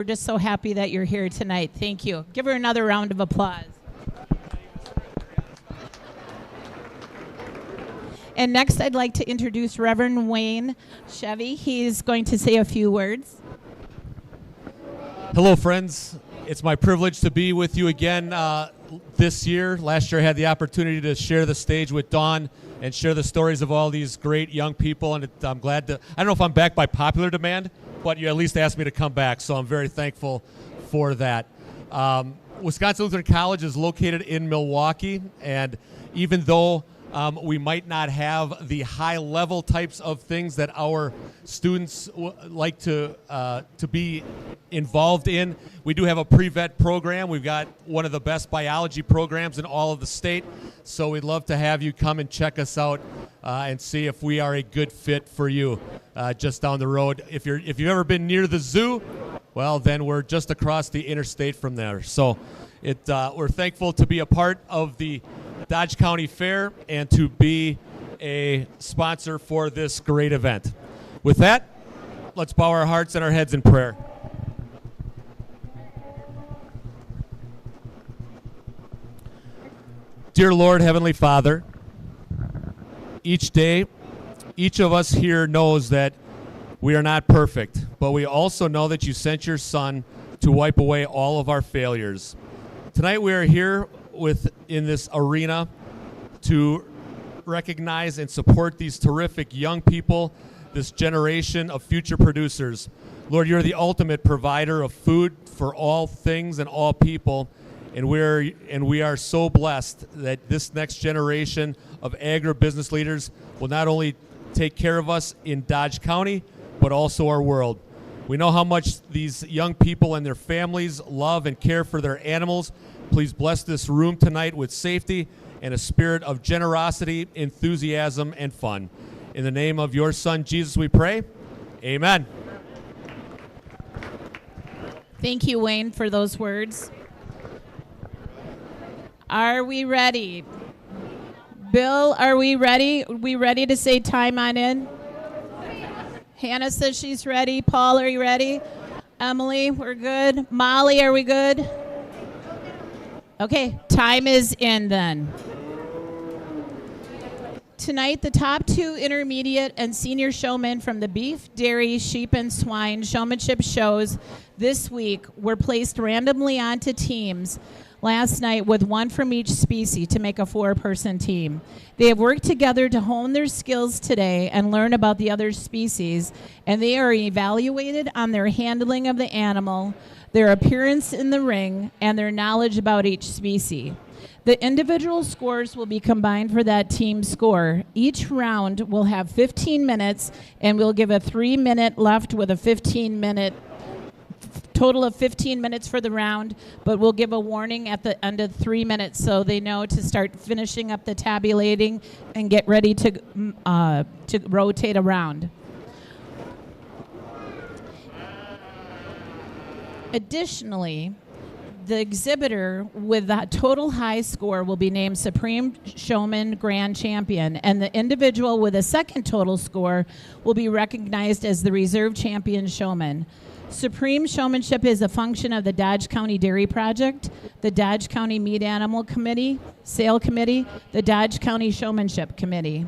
We're just so happy that you're here tonight. Thank you. Give her another round of applause. And next, I'd like to introduce Reverend Wayne Chevy. He's going to say a few words. Hello, friends. It's my privilege to be with you again this year. Last year, I had the opportunity to share the stage with Dawn and share the stories of all these great young people. And I'm glad to, I don't know if I'm back by popular demand, but you at least asked me to come back, so I'm very thankful for that. Wisconsin Lutheran College is located in Milwaukee, and even though we might not have the high-level types of things that our students like to be involved in, we do have a pre-vet program. We've got one of the best biology programs in all of the state, so we'd love to have you come and check us out and see if we are a good fit for you just down the road. If you've ever been near the zoo, well, then we're just across the interstate from there. So we're thankful to be a part of the Dodge County Fair and to be a sponsor for this great event. With that, let's bow our hearts and our heads in prayer. Dear Lord, Heavenly Father, each day, each of us here knows that we are not perfect, but we also know that you sent your Son to wipe away all of our failures. Tonight we are here in this arena to recognize and support these terrific young people, this generation of future producers. Lord, you're the ultimate provider of food for all things and all people, and we are so blessed that this next generation of agribusiness leaders will not only take care of us in Dodge County, but also our world. We know how much these young people and their families love and care for their animals. Please bless this room tonight with safety and a spirit of generosity, enthusiasm, and fun. In the name of your Son, Jesus, we pray. Amen. Thank you, Wayne, for those words. Are we ready? Bill, are we ready? Are we ready to say time on in? Hannah says she's ready. Paul, are you ready? Emily, we're good. Molly, are we good? Okay, time is in then. Tonight, the top 2 intermediate and senior showmen from the beef, dairy, sheep, and swine showmanship shows this week were placed randomly onto teams last night with one from each species to make a 4-person team. They have worked together to hone their skills today and learn about the other species, and they are evaluated on their handling of the animal, their appearance in the ring, and their knowledge about each species. The individual scores will be combined for that team score. Each round will have 15 minutes, and we'll give a 3-minute left with a 15-minute total of 15 minutes for the round, but we'll give a warning at the end of 3 minutes so they know to start finishing up the tabulating and get ready to rotate around. Additionally, the exhibitor with the total high score will be named Supreme Showman Grand Champion, and the individual with a second total score will be recognized as the Reserve Champion Showman. Supreme Showmanship is a function of the Dodge County Dairy Project, the Dodge County Meat Animal Committee, Sale Committee, the Dodge County Showmanship Committee.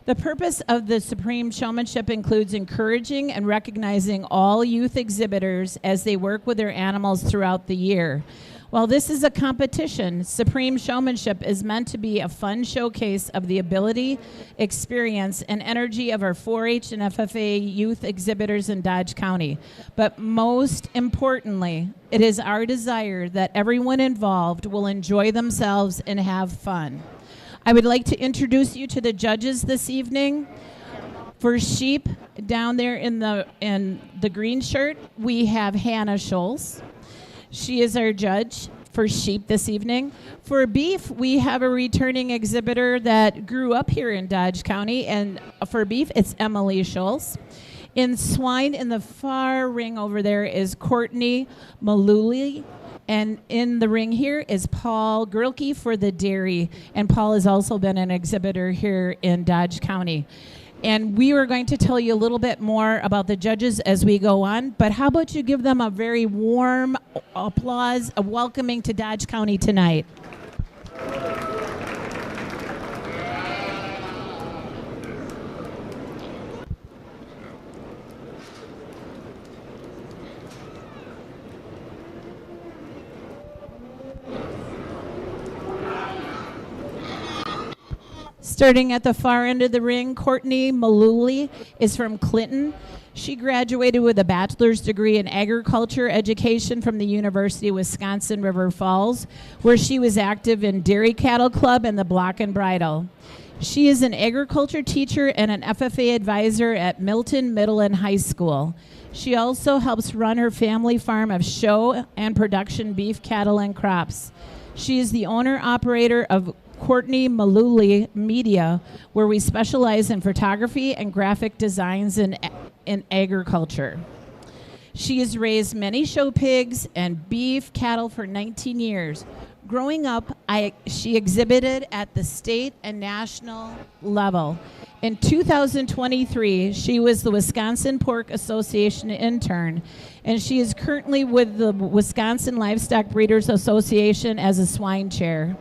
The purpose of the Supreme Showmanship includes encouraging and recognizing all youth exhibitors as they work with their animals throughout the year. While this is a competition, Supreme Showmanship is meant to be a fun showcase of the ability, experience, and energy of our 4-H and FFA youth exhibitors in Dodge County. But most importantly, it is our desire that everyone involved will enjoy themselves and have fun. I would like to introduce you to the judges this evening. For sheep, down there in the green shirt, we have Hannah Schultz. She is our judge for sheep this evening. For beef, we have a returning exhibitor that grew up here in Dodge County, and for beef, it's Emily Schultz. In swine, in the far ring over there is Courtney Maluli, and in the ring here is Paul Grilke for the dairy, and Paul has also been an exhibitor here in Dodge County. And we are going to tell you a little bit more about the judges as we go on. But how about you give them a very warm applause, a welcoming to Dodge County tonight. Starting at the far end of the ring, Courtney Malooly is from Clinton. She graduated with a bachelor's degree in agriculture education from the University of Wisconsin River Falls, where she was active in Dairy Cattle Club and the Block and Bridle. She is an agriculture teacher and an FFA advisor at Milton Middle and High School. She also helps run her family farm of show and production beef, cattle, and crops. She is the owner-operator of Courtney Malooly Media, where we specialize in photography and graphic designs in agriculture. She has raised many show pigs and beef cattle for 19 years. Growing up, she exhibited at the state and national level. In 2023, she was the Wisconsin Pork Association intern, and she is currently with the Wisconsin Livestock Breeders Association as a swine chair.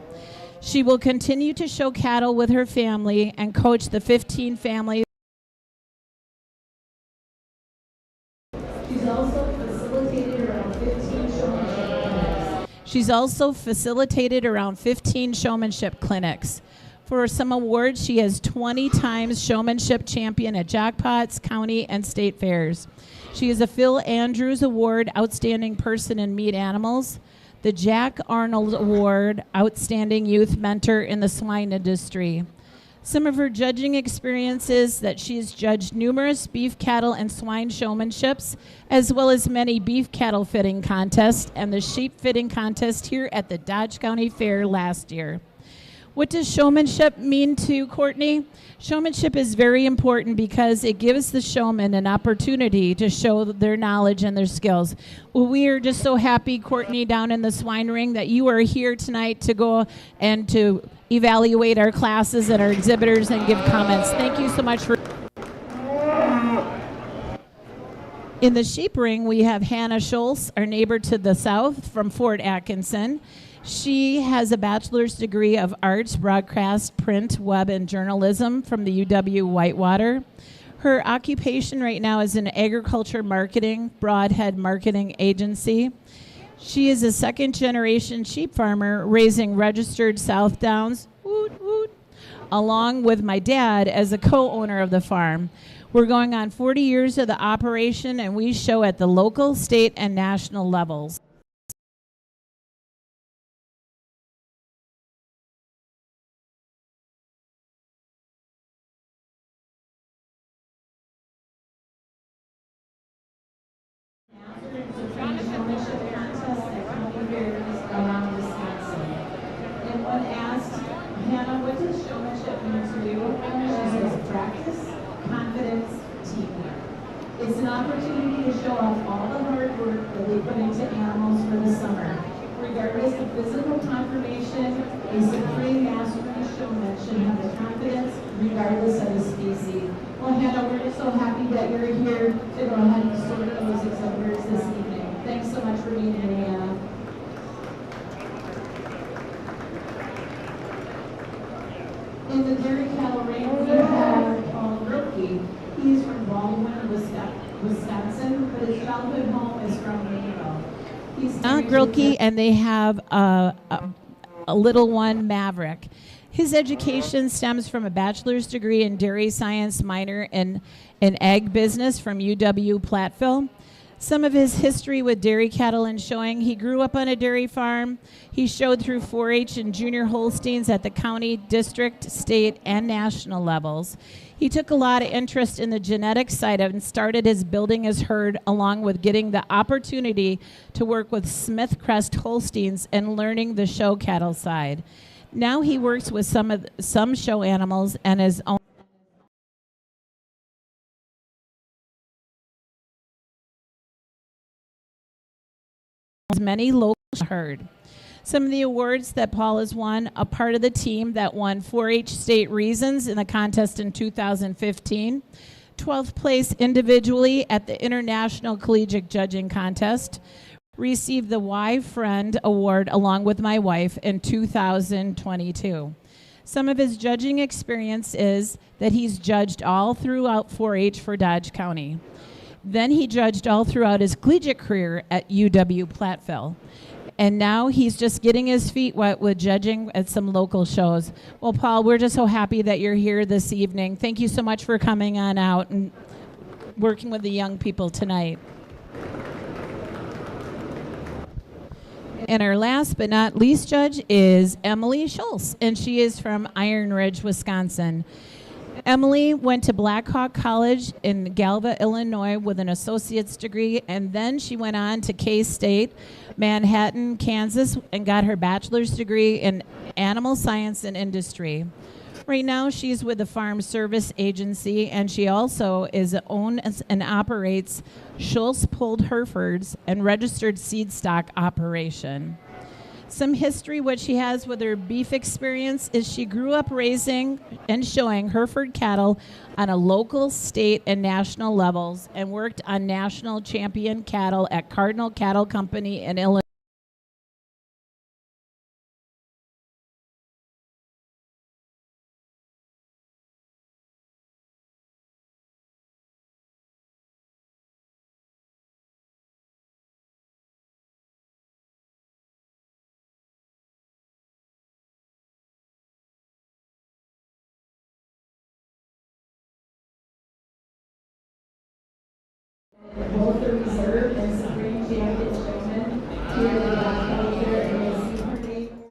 She will continue to show cattle with her family and coach the 15 families. She's also facilitated around 15 showmanship clinics. For some awards, she has 20 times showmanship champion at jackpots, county, and state fairs. She is a Phil Andrews Award Outstanding Person in Meat Animals, the Jack Arnold Award, Outstanding Youth Mentor in the Swine Industry. Some of her judging experiences that she's judged numerous beef, cattle, and swine showmanships, as well as many beef cattle fitting contests and the sheep fitting contest here at the Dodge County Fair last year. What does showmanship mean to Courtney? Showmanship is very important because it gives the showman an opportunity to show their knowledge and their skills. Well, we are just so happy, Courtney, down in the swine ring, that you are here tonight to go and to evaluate our classes and our exhibitors and give comments. Thank you so much for... In the sheep ring, we have Hannah Schultz, our neighbor to the south from Fort Atkinson. She has a bachelor's degree of arts, broadcast, print, web, and journalism from the UW Whitewater. Her occupation right now is in agriculture marketing, Broadhead Marketing Agency. She is a second-generation sheep farmer raising registered South Downs, woot, woot, along with my dad as a co-owner of the farm. We're going on 40 years of the operation, and we show at the local, state, and national levels. It's an opportunity to show off all the hard work that they put into animals for the summer. Regardless of physical conformation, a supreme master showman should have the confidence regardless of the species. Well, Hannah, we're just so happy that you're here to go ahead and sort those exhibitors this evening. Thanks so much for being here, Hannah. In the dairy cattle ring, we have Paul Grilke. He's from Baldwin, Wisconsin, but his childhood home is from Mayo. He's Grilke, and they have a little one, Maverick. His education stems from a bachelor's degree in dairy science, minor in ag business from UW Platteville. Some of his history with dairy cattle and showing: he grew up on a dairy farm. He showed through 4-H and junior Holsteins at the county, district, state, and national levels. He took a lot of interest in the genetic side of it and started his building his herd, along with getting the opportunity to work with Smith Crest Holsteins and learning the show cattle side. Now he works with some show animals and his own many local herd. Some of the awards that Paul has won: a part of the team that won 4-H state reasons in the contest in 2015, 12th place individually at the International Collegiate Judging Contest, received the Y Friend Award along with my wife in 2022. Some of his judging experience is that he's judged all throughout 4-H for Dodge County. Then he judged all throughout his collegiate career at UW Platteville. And now he's just getting his feet wet with judging at some local shows. Well, Paul, we're just so happy that you're here this evening. Thank you so much for coming on out and working with the young people tonight. And our last but not least judge is Emily Schultz, and she is from Iron Ridge, Wisconsin. Emily went to Blackhawk College in Galva, Illinois with an associate's degree, and then she went on to K-State, Manhattan, Kansas, and got her bachelor's degree in animal science and industry. Right now, she's with the Farm Service Agency, and she also owns and operates Schultz Pulled Herefords and registered seed stock operation. Some history what she has with her beef experience is she grew up raising and showing Hereford cattle on a local, state, and national levels, and worked on national champion cattle at Cardinal Cattle Company in Illinois. Both the reserve and supreme champion showman here in the Dodge Fair, and you'll see her name.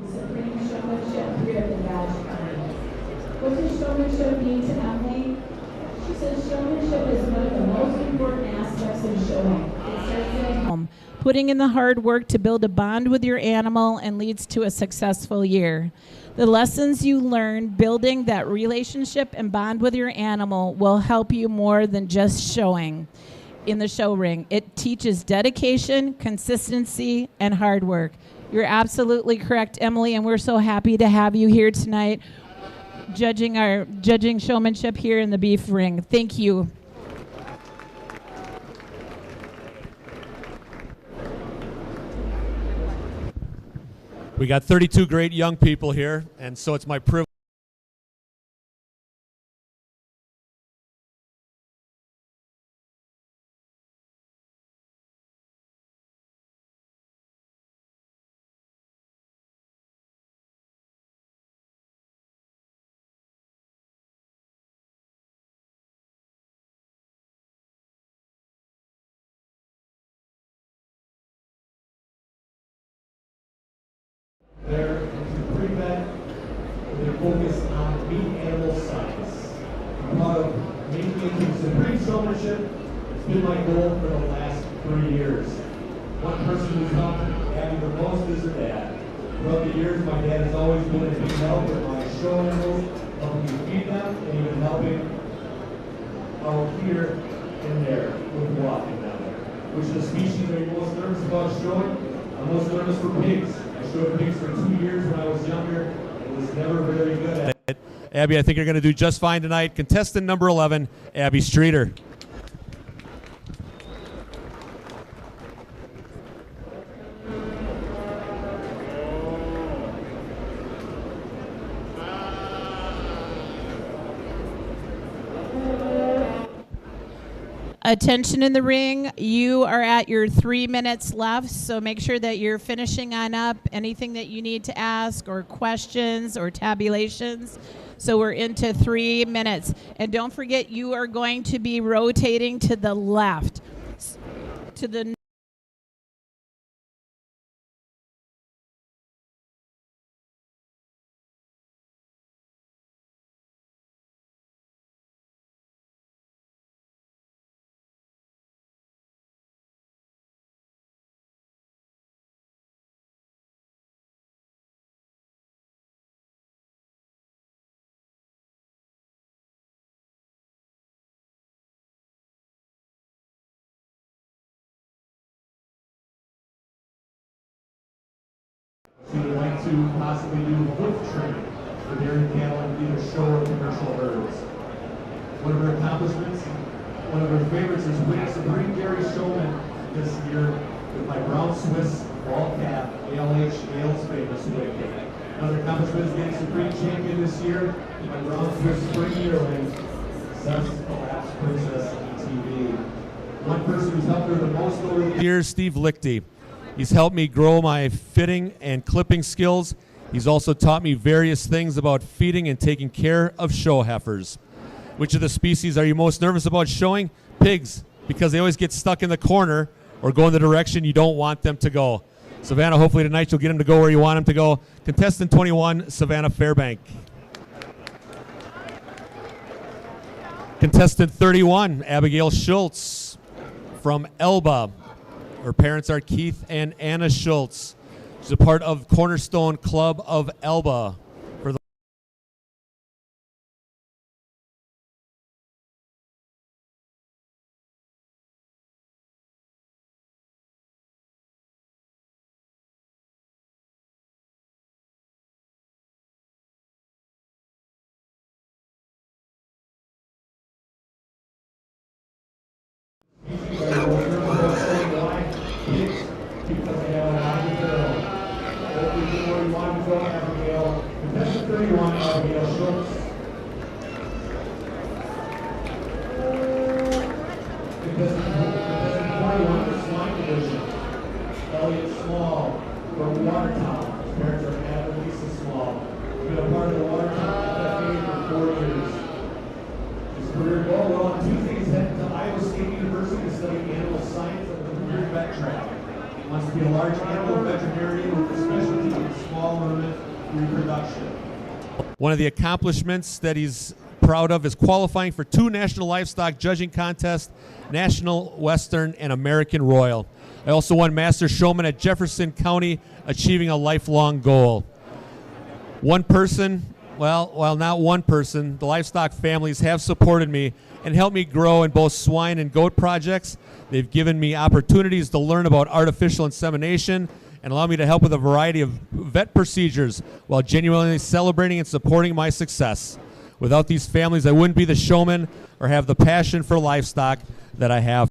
Supreme Showmanship here at the Dodge County. What does showmanship mean to Emily? She says showmanship is one of the most important aspects of showing. It starts in Putting in the hard work to build a bond with your animal and leads to a successful year. The lessons you learn building that relationship and bond with your animal will help you more than just showing in the show ring. It teaches dedication, consistency, and hard work. You're absolutely correct, Emily, and we're so happy to have you here tonight judging showmanship here in the beef ring. Thank you. We got 32 great young people here, and so it's my privilege. They're into pre-vet, they're focused on meat animal science. I'm proud of making it to supreme showmanship. It's been my goal for the last 3 years. One person who's helped Abby the most is her dad. Throughout the years, my dad has always been a big help with my show animals, helping me feed them, and even helping out here and there with walking down there. Which is the species are you most nervous about showing? I'm most nervous for pigs. I showed pigs for 2 years when I was younger. It was never very good at it. Abby, I think you're going to do just fine tonight. Contestant number 11, Abby Streeter. Attention in the ring, you are at your 3 minutes left, so make sure that you're finishing on up anything that you need to ask or questions or tabulations. So we're into 3 minutes. And don't forget, you are going to be rotating to the left, to the to possibly do hoof training for dairy cattle in either show or commercial herds. One of her accomplishments, one of her favorites is winning Supreme Dairy Showman this year with my brown Swiss ball calf, ALH, Yale's famous wicked. Another accomplishment is getting Supreme Champion this year, my brown Swiss spring yearling, Seth's Collapse Princess ETV. One person who's helped her the most over the years, Steve Lichty. He's helped me grow my fitting and clipping skills. He's also taught me various things about feeding and taking care of show heifers. Which of the species are you most nervous about showing? Pigs, because they always get stuck in the corner or go in the direction you don't want them to go. Savannah, hopefully tonight you'll get them to go where you want them to go. Contestant 21, Savannah Fairbank. Contestant 31, Abigail Schultz from Elba. Her parents are Keith and Anna Schultz. She's a part of Cornerstone Club of Elba. Wants to be a large animal veterinarian with a specialty in small ruminant reproduction. One of the accomplishments that he's proud of is qualifying for 2 national livestock judging contests, National Western and American Royal. I also won Master Showman at Jefferson County, achieving a lifelong goal. One person, well, not one person, the livestock families have supported me and helped me grow in both swine and goat projects. They've given me opportunities to learn about artificial insemination and allow me to help with a variety of vet procedures while genuinely celebrating and supporting my success. Without these families, I wouldn't be the showman or have the passion for livestock that I have.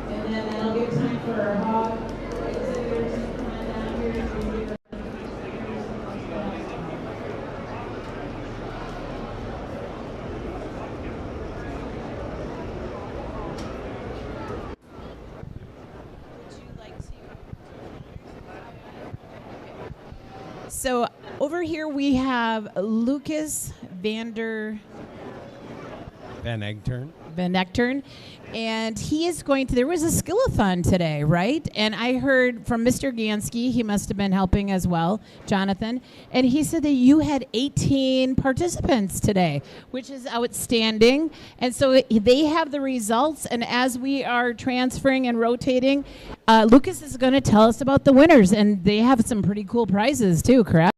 And then that'll give time for our hog exhibitors to come on down here and give us So over here we have Lucas Van Echtern, and he is going to, there was a Skillathon today, right? And I heard from Mr. Gansky, he must have been helping as well, Jonathan, and he said that you had 18 participants today, which is outstanding. And so they have the results, and as we are transferring and rotating, Lucas is going to tell us about the winners, and they have some pretty cool prizes too, correct?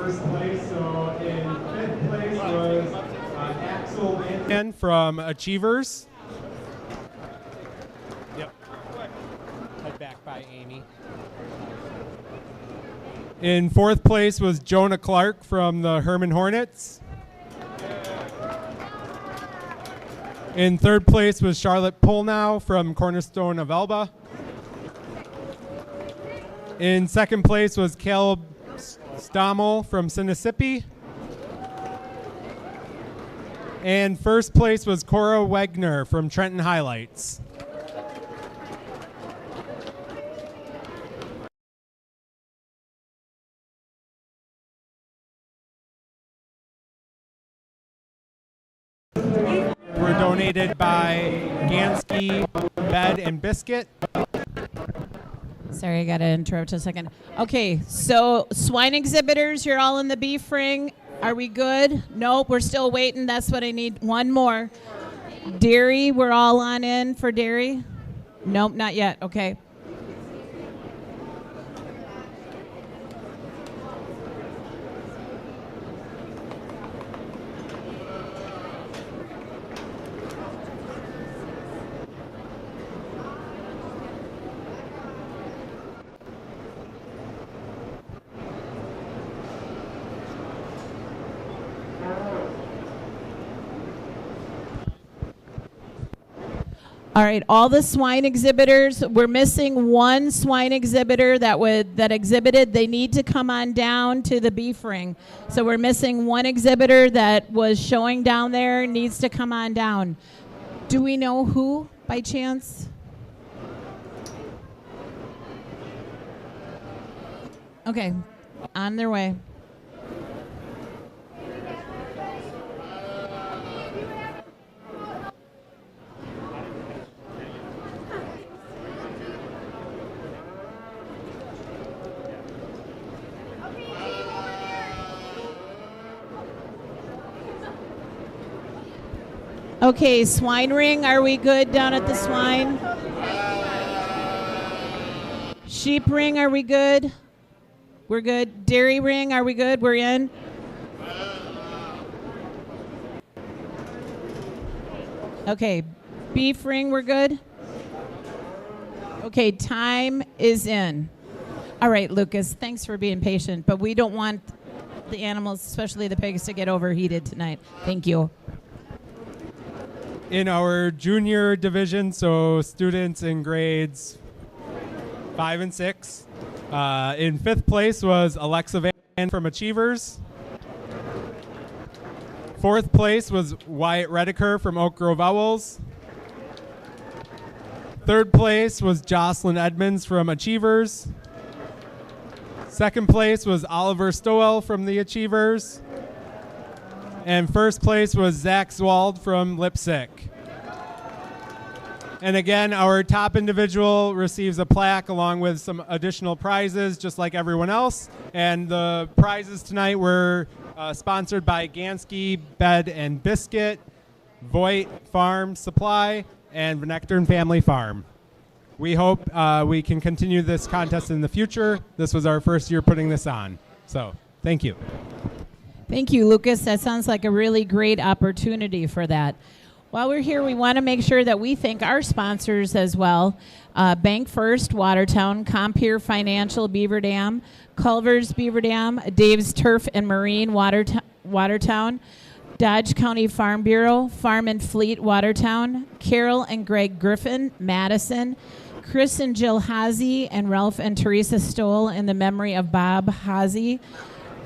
first place. So in fifth place was Axel Van from Achievers. Yep. Head back by Amy. In fourth place was Jonah Clark from the Herman Hornets. In third place was Charlotte Polnow from Cornerstone of Elba. In second place was Caleb Stommel from Sinisippi. And first place was Cora Wegner from Trenton Highlights. Were donated by Gansky Bed and Biscuit. Sorry, I got to interrupt a second. Okay, so swine exhibitors, you're all in the beef ring. Are we good? Nope, we're still waiting. That's what I need. One more. Dairy, we're all on in for dairy? Nope, not yet. Okay. All right, all the swine exhibitors, we're missing one swine exhibitor that exhibited. They need to come on down to the beef ring. So we're missing one exhibitor that was showing down there, needs to come on down. Do we know who by chance? Okay, on their way. Okay, swine ring, are we good down at the swine? Sheep ring, are we good? We're good. Dairy ring, are we good? We're in. Okay, beef ring, we're good? Okay, time is in. All right, Lucas, thanks for being patient, but we don't want the animals, especially the pigs, to get overheated tonight. Thank you. In our junior division, so students in grades 5 and 6. In fifth place was Alexa Van from Achievers. Fourth place was Wyatt Rediker from Oak Grove Owls. Third place was Jocelyn Edmonds from Achievers. Second place was Oliver Stowell from the Achievers. And first place was Zach Zwald from Lipsick. And again, our top individual receives a plaque along with some additional prizes, just like everyone else. And the prizes tonight were sponsored by Gansky Bed and Biscuit, Voight Farm Supply, and Nectarn Family Farm. We hope we can continue this contest in the future. This was our first year putting this on. So, thank you. Thank you, Lucas. That sounds like a really great opportunity for that. While we're here, we want to make sure that we thank our sponsors as well. Bank First, Watertown, Compeer Financial, Beaver Dam, Culver's, Beaver Dam, Dave's Turf and Marine, Watertown, Dodge County Farm Bureau, Farm and Fleet, Watertown, Carol and Greg Griffin, Madison, Chris and Jill Hazy, and Ralph and Teresa Stoll in the memory of Bob Hazy,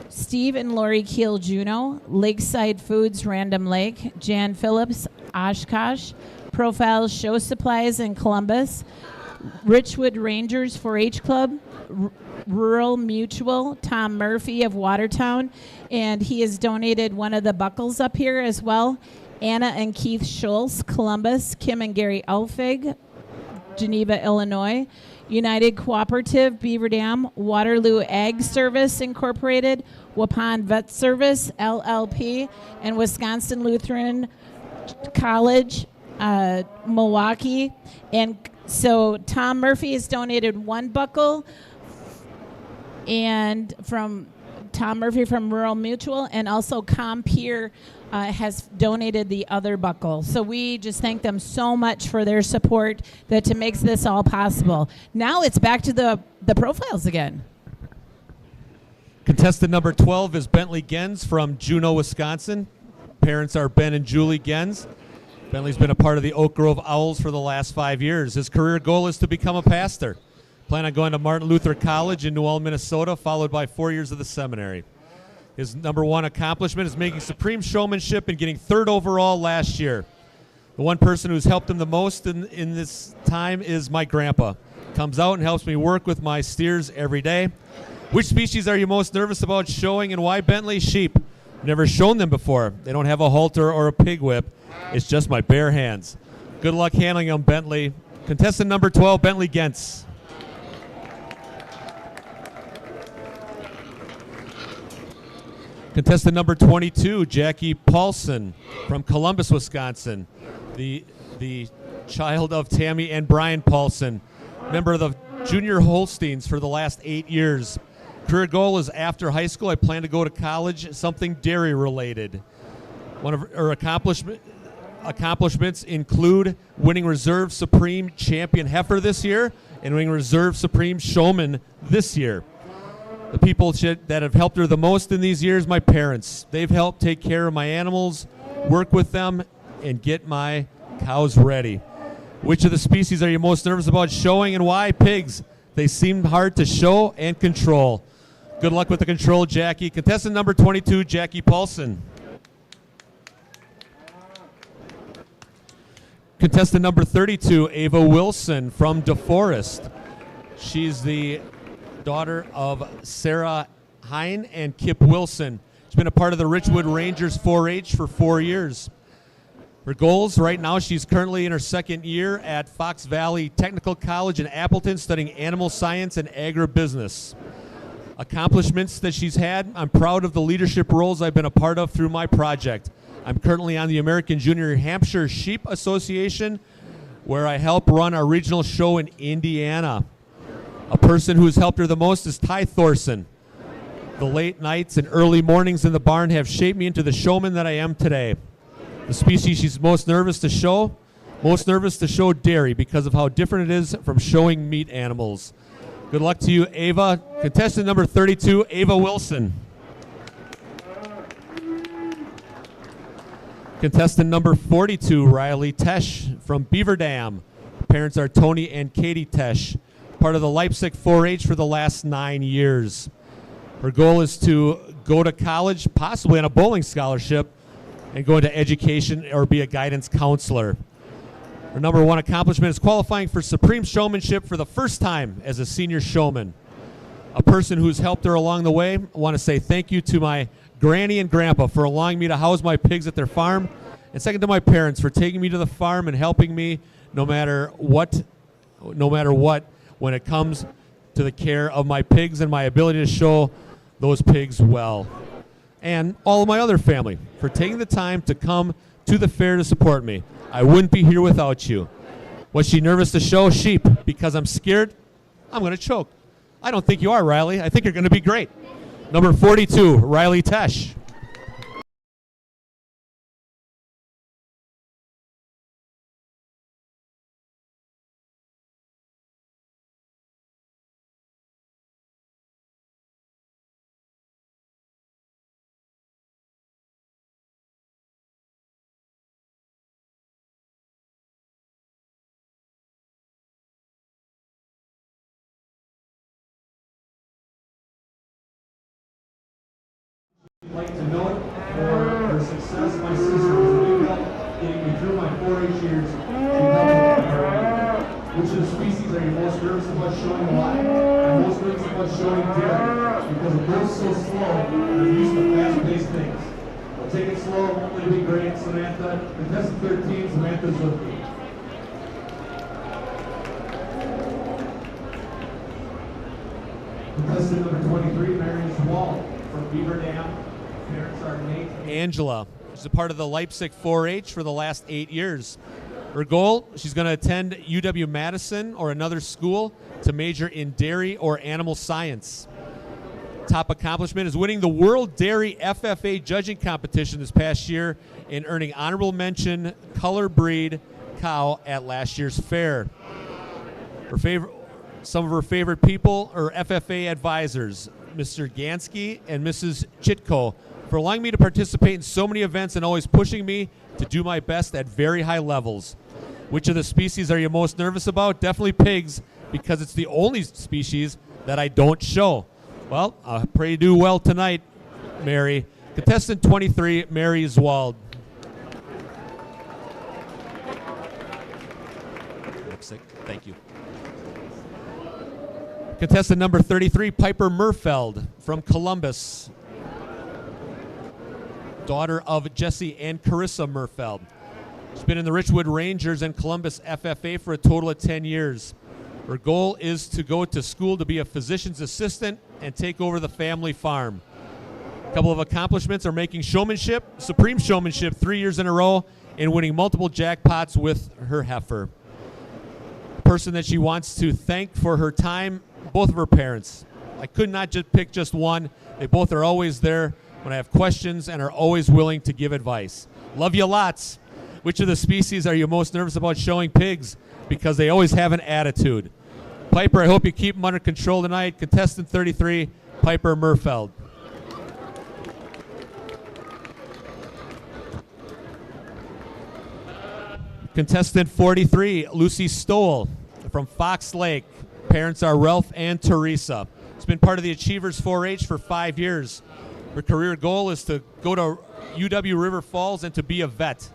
Steve and Lori Keel Juneau, Lakeside Foods Random Lake, Jan Phillips, Oshkosh, Profiles Show Supplies in Columbus, Richwood Rangers 4-H Club, Rural Mutual, Tom Murphy of Watertown, and he has donated one of the buckles up here as well, Anna and Keith Schultz, Columbus, Kim and Gary Elfig, Geneva, Illinois, United Cooperative, Beaver Dam, Waterloo Ag Service Incorporated, Waupun Vet Service, LLP, and Wisconsin Lutheran College, Milwaukee. And so Tom Murphy has donated one buckle, and from Tom Murphy from Rural Mutual, and also Compeer has donated the other buckle. So we just thank them so much for their support that makes this all possible. Now it's back to the profiles again. Contestant number 12 is Bentley Gens from Juneau, Wisconsin. Parents are Ben and Julie Gens. Bentley's been a part of the Oak Grove Owls for the last 5 years. His career goal is to become a pastor. Plan on going to Martin Luther College in New Ulm, Minnesota, followed by 4 years of the seminary. His number one accomplishment is making supreme showmanship and getting 3rd overall last year. The one person who's helped him the most in this time is my grandpa. Comes out and helps me work with my steers every day. Which species are you most nervous about showing, and why, Bentley? Sheep. Never shown them before. They don't have a halter or a pig whip. It's just my bare hands. Good luck handling them, Bentley. Contestant number 12, Bentley Gens. Contestant number 22, Jackie Paulson from Columbus, Wisconsin. The child of Tammy and Brian Paulson, member of the Junior Holsteins for the last 8 years. Career goal is after high school, I plan to go to college, something dairy related. One of her accomplishments include winning Reserve Supreme Champion Heifer this year and winning Reserve Supreme Showman this year. The people that have helped her the most in these years, my parents. They've helped take care of my animals, work with them, and get my cows ready. Which of the species are you most nervous about showing, and why? Pigs. They seem hard to show and control. Good luck with the control, Jackie. Contestant number 22, Jackie Paulson. Contestant number 32, Ava Wilson from DeForest. She's the daughter of Sarah Hine and Kip Wilson. She's been a part of the Richwood Rangers 4-H for 4 years. Her goals right now, she's currently in her 2nd year at Fox Valley Technical College in Appleton studying animal science and agribusiness. Accomplishments that she's had, I'm proud of the leadership roles I've been a part of through my project. I'm currently on the American Junior Hampshire Sheep Association, where I help run our regional show in Indiana. A person who has helped her the most is Ty Thorson. The late nights and early mornings in the barn have shaped me into the showman that I am today. The species she's most nervous to show dairy because of how different it is from showing meat animals. Good luck to you, Ava. Contestant number 32, Ava Wilson. Contestant number 42, Riley Tesh from Beaver Dam. Parents are Tony and Katie Tesh, part of the Leipzig 4-H for the last 9 years. Her goal is to go to college, possibly on a bowling scholarship, and go into education or be a guidance counselor. Her number one accomplishment is qualifying for Supreme Showmanship for the first time as a senior showman. A person who's helped her along the way, I want to say thank you to my granny and grandpa for allowing me to house my pigs at their farm, and second to my parents for taking me to the farm and helping me no matter what when it comes to the care of my pigs and my ability to show those pigs well. And all of my other family for taking the time to come to the fair to support me. I wouldn't be here without you. Was she nervous to show? Sheep. Because I'm scared, I'm going to choke. I don't think you are, Riley. I think you're going to be great. Number 42, Riley Tesh. I'd like to note for her success, my sister was a big help getting me through my 4-H years. Which of the species are you most nervous about showing live? I'm most nervous about showing dairy because it goes so slow and I'm used to fast-paced things. I'll take it slow, it'll be great. Samantha, contestant 13, Samantha's with me. Contestant number 23, Marion Schwal from Beaver Dam. Parents are Nate. Angela. She's a part of the Leipzig 4-H for the last 8 years. Her goal, she's going to attend UW-Madison or another school to major in dairy or animal science. top accomplishment is winning the World Dairy FFA judging competition this past year and earning honorable mention color breed cow at last year's fair. Some of her favorite people are FFA advisors, Mr. Gansky and Mrs. Chitko, for allowing me to participate in so many events and always pushing me to do my best at very high levels. Which of the species are you most nervous about? Definitely pigs, because it's the only species that I don't show. Well, I pray you do well tonight, Mary. Contestant 23, Mary Zwald. Thank you. Contestant number 33, Piper Murfeld from Columbus. Daughter of Jesse and Carissa Murfeld. She's been in the Richwood Rangers and Columbus FFA for a total of 10 years. Her goal is to go to school to be a physician's assistant and take over the family farm. A couple of accomplishments are making showmanship, supreme showmanship 3 years in a row, and winning multiple jackpots with her heifer. The person that she wants to thank for her time, both of her parents. I could not just pick just one. They both are always there when I have questions and are always willing to give advice. Love you lots. Which of the species are you most nervous about showing? Pigs, because they always have an attitude. Piper, I hope you keep them under control tonight. Contestant 33, Piper Murfeld. Contestant 43, Lucy Stoll from Fox Lake. Parents are Ralph and Teresa. She's been part of the Achievers 4-H for 5 years. Her career goal is to go to UW River Falls and to be a vet.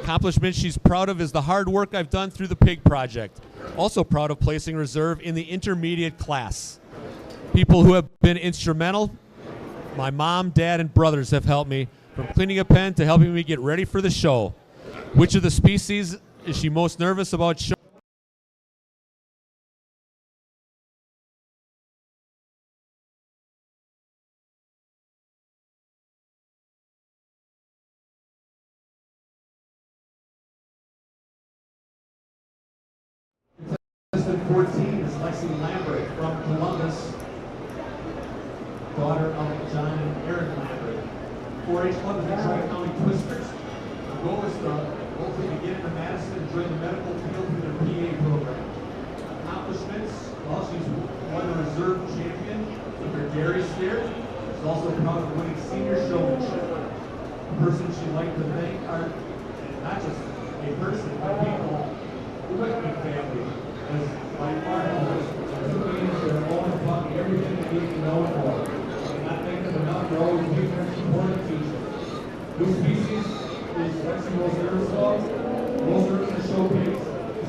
Accomplishment she's proud of is the hard work I've done through the Pig Project. Also proud of placing reserve in the intermediate class. People who have been instrumental, my mom, dad, and brothers have helped me, from cleaning a pen to helping me get ready for the show. Which of the species is she most nervous about showing? Contestant 14 is Lexi Lambert from Columbus, daughter of John and Erin Lambert. 4-H Club is the Tri-County Twisters. The goal is to hopefully get into Madison and join the medical field through their PA program. Accomplishments, well, she's won the reserve champion with her dairy steer. She's also proud of winning senior showmanship. The person she'd like to thank are not just a person, but people who like big family. As my partners took me into their own and taught me everything they need to know and more. And not thank them enough for always being there to support and teach them. New species is Lexi most nervous about. Most nervous to show pigs.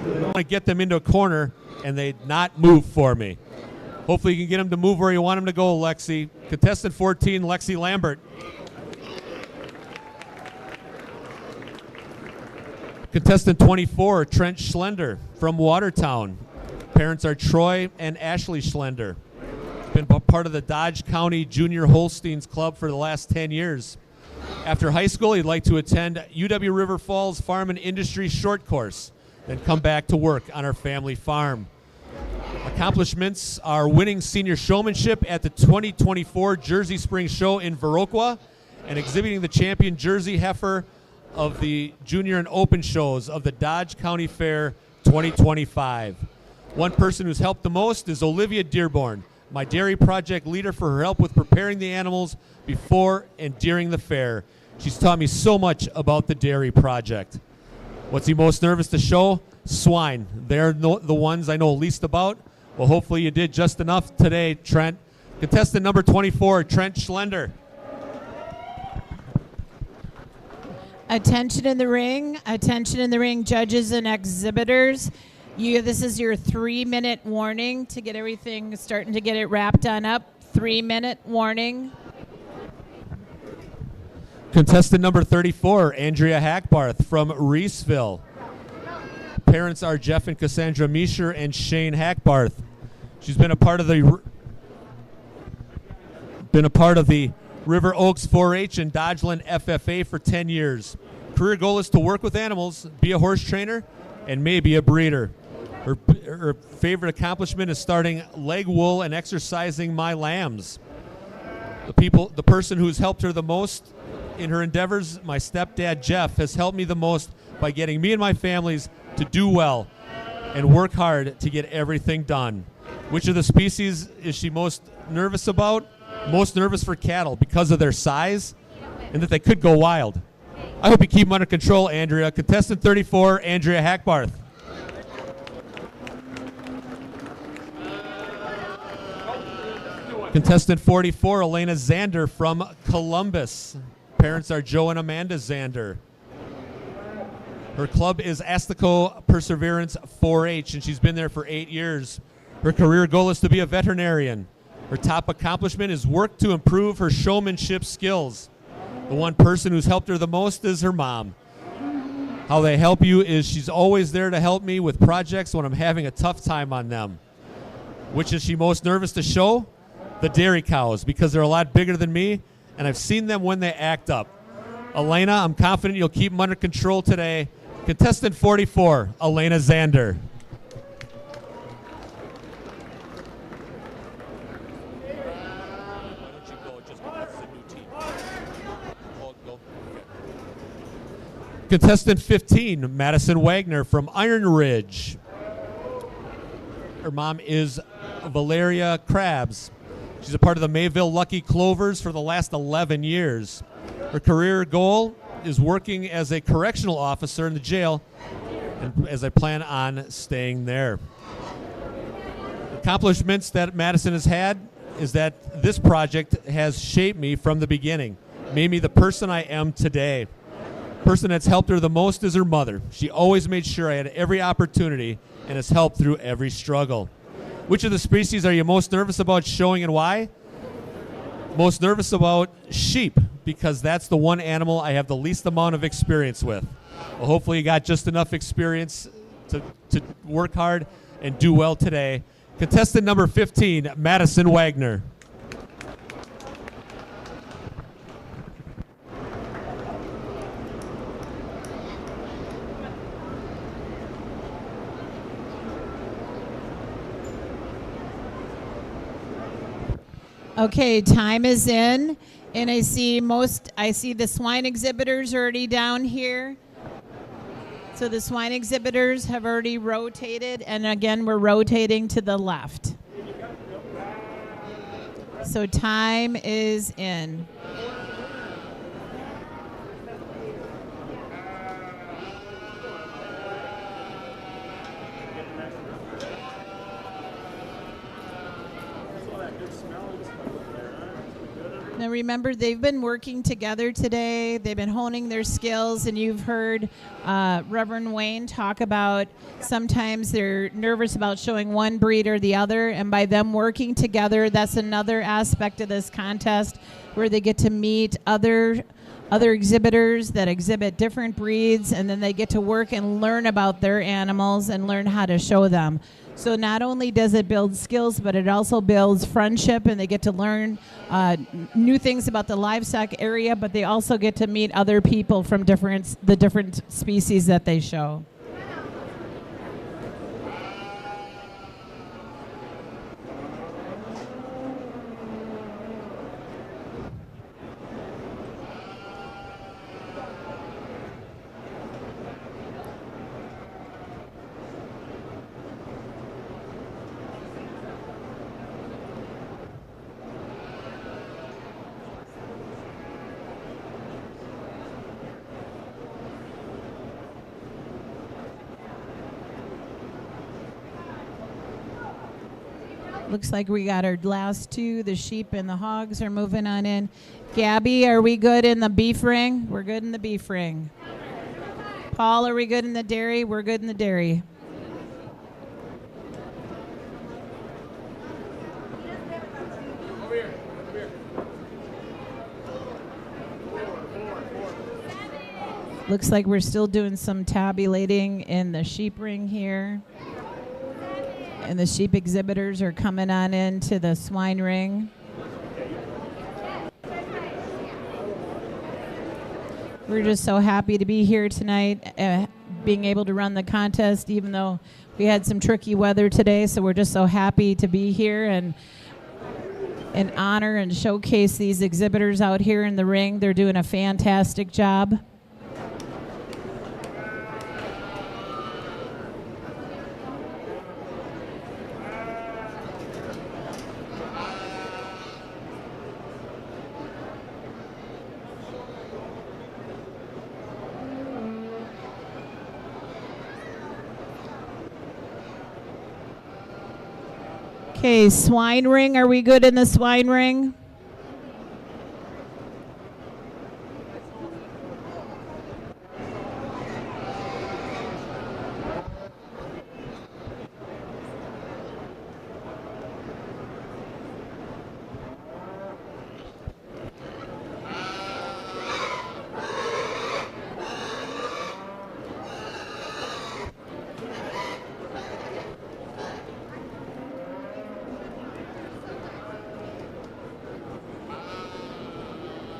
I want to get them into a corner and they not move for me. Hopefully you can get them to move where you want them to go, Lexi. Contestant 14, Lexi Lambert. Contestant 24, Trent Schlender from Watertown. Parents are Troy and Ashley Schlender. Been part of the Dodge County Junior Holsteins Club for the last 10 years. After high school, he'd like to attend UW River Falls Farm and Industry Short Course, then come back to work on our family farm. Accomplishments are winning senior showmanship at the 2024 Jersey Spring Show in Viroqua and exhibiting the champion Jersey heifer of the Junior and Open shows of the Dodge County Fair 2025. One person who's helped the most is Olivia Dearborn, my dairy project leader, for her help with preparing the animals before and during the fair. She's taught me so much about the dairy project. What's he most nervous to show? Swine. They're the ones I know least about. Well, hopefully you did just enough today, Trent. Contestant number 24, Trent Schlender. Attention in the ring, judges and exhibitors. This is your 3-minute warning to get everything, starting to get it wrapped on up. 3-minute warning. Contestant number 34, Andrea Hackbarth from Reeseville. Parents are Jeff and Cassandra Misher and Shane Hackbarth. She's been a part of the River Oaks 4-H and Dodgeland FFA for 10 years. Career goal is to work with animals, be a horse trainer, and maybe a breeder. Her favorite accomplishment is starting leg wool and exercising my lambs. The person who's helped her the most in her endeavors, my stepdad, Jeff, has helped me the most by getting me and my families to do well and work hard to get everything done. Which of the species is she most nervous about? Most nervous for cattle because of their size and that they could go wild. I hope you keep them under control, Andrea. Contestant 34, Andrea Hackbarth. Contestant 44, Elena Zander from Columbus. Parents are Joe and Amanda Zander. Her club is Astico Perseverance 4-H, and she's been there for 8 years. Her career goal is to be a veterinarian. Her top accomplishment is work to improve her showmanship skills. The one person who's helped her the most is her mom. How they help you is she's always there to help me with projects when I'm having a tough time on them. Which is she most nervous to show? The dairy cows, because they're a lot bigger than me, and I've seen them when they act up. Elena, I'm confident you'll keep them under control today. Contestant 44, Elena Zander. Contestant 15, Madison Wagner from Iron Ridge. Her mom is Valeria Krabs. She's a part of the Mayville Lucky Clovers for the last 11 years. Her career goal is working as a correctional officer in the jail, and as I plan on staying there. Accomplishments that Madison has had is that this project has shaped me from the beginning, made me the person I am today. The person that's helped her the most is her mother. She always made sure I had every opportunity and has helped through every struggle. Which of the species are you most nervous about showing and why? Most nervous about sheep, because that's the one animal I have the least amount of experience with. Well, hopefully you got just enough experience to work hard and do well today. Contestant number 15, Madison Wagner. Okay, time is in, and I see the swine exhibitors already down here. So the swine exhibitors have already rotated, and again, we're rotating to the left. So time is in. Now remember, they've been working together today. They've been honing their skills, and you've heard Reverend Wayne talk about sometimes they're nervous about showing one breed or the other, and by them working together, that's another aspect of this contest where they get to meet other exhibitors that exhibit different breeds, and then they get to work and learn about their animals and learn how to show them. So not only does it build skills, but it also builds friendship, and they get to learn new things about the livestock area, but they also get to meet other people from the different species that they show. Looks like we got our last two. The sheep and the hogs are moving on in. Gabby, are we good in the beef ring? We're good in the beef ring. Paul, are we good in the dairy? We're good in the dairy. Looks like we're still doing some tabulating in the sheep ring here. And the sheep exhibitors are coming on into the swine ring. We're just so happy to be here tonight, being able to run the contest, even though we had some tricky weather today. So we're just so happy to be here. And and honor and showcase these exhibitors out here in the ring. They're doing a fantastic job. Okay, swine ring. Are we good in the swine ring?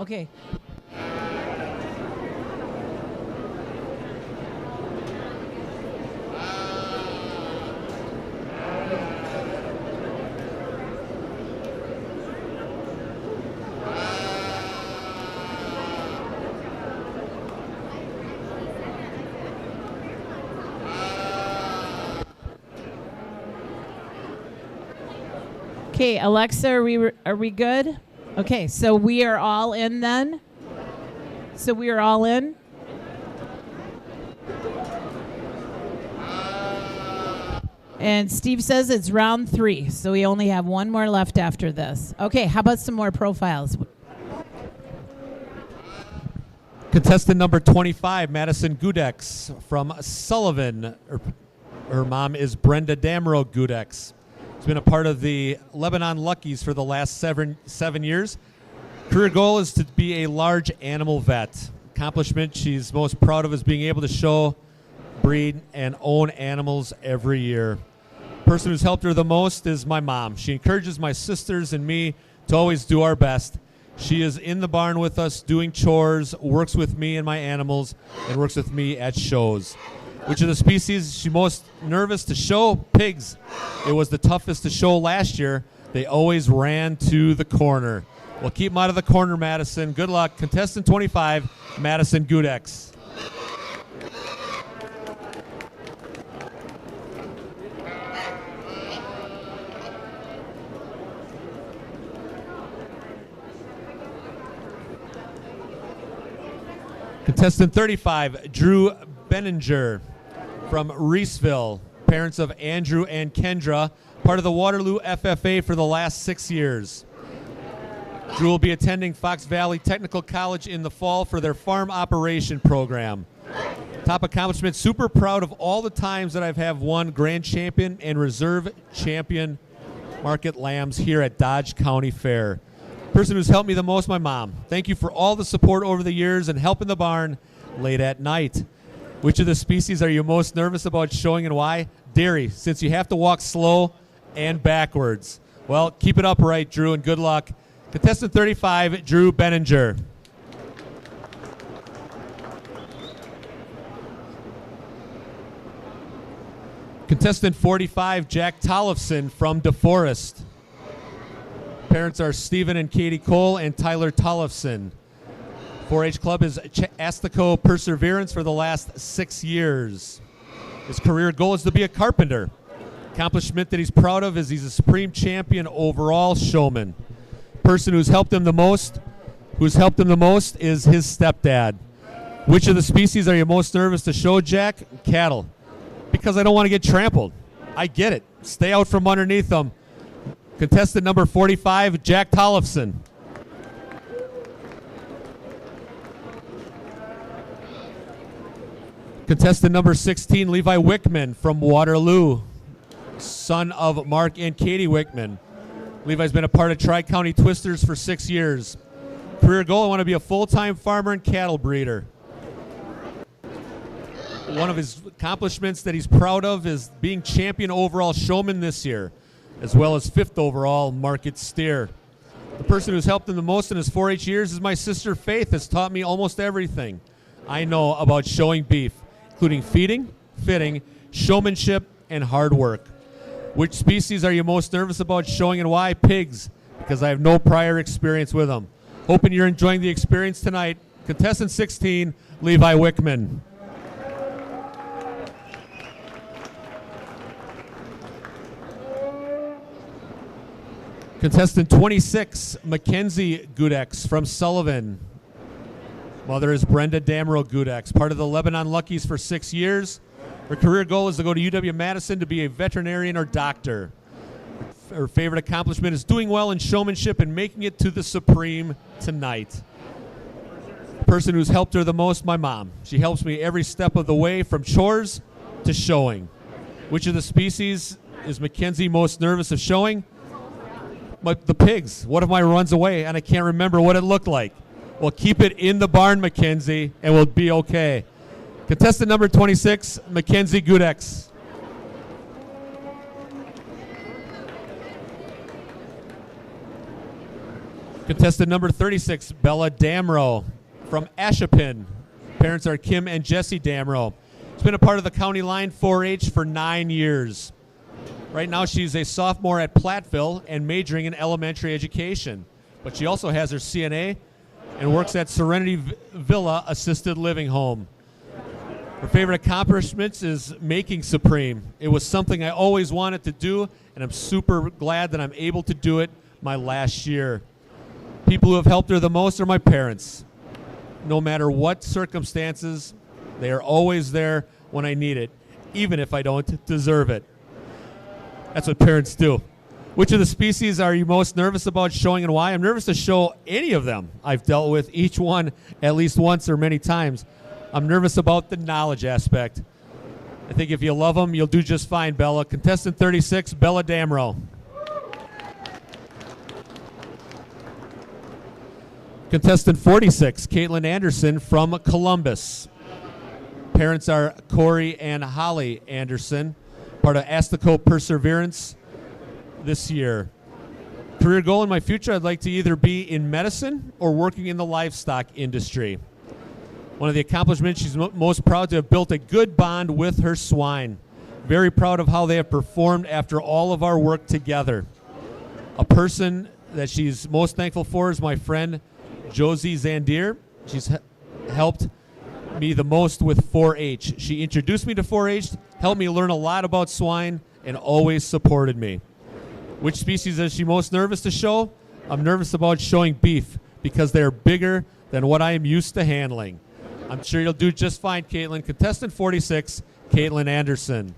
Okay. Okay, Alexa, are we good? Okay, so we are all in then. So we are all in. And Steve says it's round 3, so we only have one more left after this. Okay, how about some more profiles? Contestant number 25, Madison Gudex from Sullivan. Her mom is Brenda Damro Gudex. She's been a part of the Lebanon Luckies for the last seven years. Career goal is to be a large animal vet. Accomplishment she's most proud of is being able to show, breed, and own animals every year. Person who's helped her the most is my mom. She encourages my sisters and me to always do our best. She is in the barn with us doing chores, works with me and my animals, and works with me at shows. Which of the species is she most nervous to show? Pigs. It was the toughest to show last year. They always ran to the corner. Well, keep them out of the corner, Madison. Good luck. Contestant 25, Madison Gudex. Contestant 35, Drew Benninger from Reeseville. Parents of Andrew and Kendra, part of the Waterloo FFA for the last 6 years. Drew will be attending Fox Valley Technical College in the fall for their farm operation program. Top accomplishment, super proud of all the times that I've have won Grand Champion and Reserve Champion Market Lambs here at Dodge County Fair. Person who's helped me the most, my mom. Thank you for all the support over the years and helping the barn late at night. Which of the species are you most nervous about showing and why? Dairy, since you have to walk slow and backwards. Well, keep it upright, Drew, and good luck. Contestant 35, Drew Benninger. Contestant 45, Jack Tollefson from DeForest. Parents are Stephen and Katie Cole and Tyler Tollefson. 4-H Club is Astico Perseverance for the last 6 years. His career goal is to be a carpenter. Accomplishment that he's proud of is he's a Supreme Champion overall showman. Person who's helped him the most is his stepdad. Which of the species are you most nervous to show, Jack? Cattle. Because I don't want to get trampled. I get it. Stay out from underneath them. Contestant number 45, Jack Tollefson. Contestant number 16, Levi Wickman from Waterloo, son of Mark and Katie Wickman. Levi's been a part of Tri-County Twisters for 6 years. Career goal, I want to be a full-time farmer and cattle breeder. One of his accomplishments that he's proud of is being champion overall showman this year, as well as 5th overall market steer. The person who's helped him the most in his 4-H years is my sister Faith, has taught me almost everything I know about showing beef, including feeding, fitting, showmanship, and hard work. Which species are you most nervous about showing and why? Pigs, because I have no prior experience with them. Hoping you're enjoying the experience tonight. Contestant 16, Levi Wickman. Contestant 26, Mackenzie Gudex from Sullivan. Mother is Brenda Damro Gudex, part of the Lebanon Luckies for 6 years. Her career goal is to go to UW-Madison to be a veterinarian or doctor. Her favorite accomplishment is doing well in showmanship and making it to the Supreme tonight. The person who's helped her the most, my mom. She helps me every step of the way from chores to showing. Which of the species is Mackenzie most nervous of showing? The pigs. One of my runs away, and I can't remember what it looked like. Well, keep it in the barn, Mackenzie, and we'll be okay. Contestant number 26, Mackenzie Gudex. Contestant number 36, Bella Damro from Ashapin. Parents are Kim and Jesse Damro. She's been a part of the county line 4-H for 9 years. Right now she's a sophomore at Platteville and majoring in elementary education. But she also has her CNA and works at Serenity Villa Assisted Living Home. Her favorite accomplishments is making Supreme. It was something I always wanted to do, and I'm super glad that I'm able to do it my last year. People who have helped her the most are my parents. No matter what circumstances, they are always there when I need it, even if I don't deserve it. That's what parents do. Which of the species are you most nervous about showing and why? I'm nervous to show any of them. I've dealt with each one at least once or many times. I'm nervous about the knowledge aspect. I think if you love them, you'll do just fine, Bella. Contestant 36, Bella Damro. Contestant 46, Caitlin Anderson from Columbus. Parents are Corey and Holly Anderson, part of Astico Perseverance this year. Career goal in my future, I'd like to either be in medicine or working in the livestock industry. One of the accomplishments, she's most proud to have built a good bond with her swine. Very proud of how they have performed after all of our work together. A person that she's most thankful for is my friend Josie Zandier. She's helped me the most with 4-H. She introduced me to 4-H, helped me learn a lot about swine, and always supported me. Which species is she most nervous to show? I'm nervous about showing beef because they're bigger than what I am used to handling. I'm sure you'll do just fine, Caitlin. Contestant 46, Caitlin Anderson.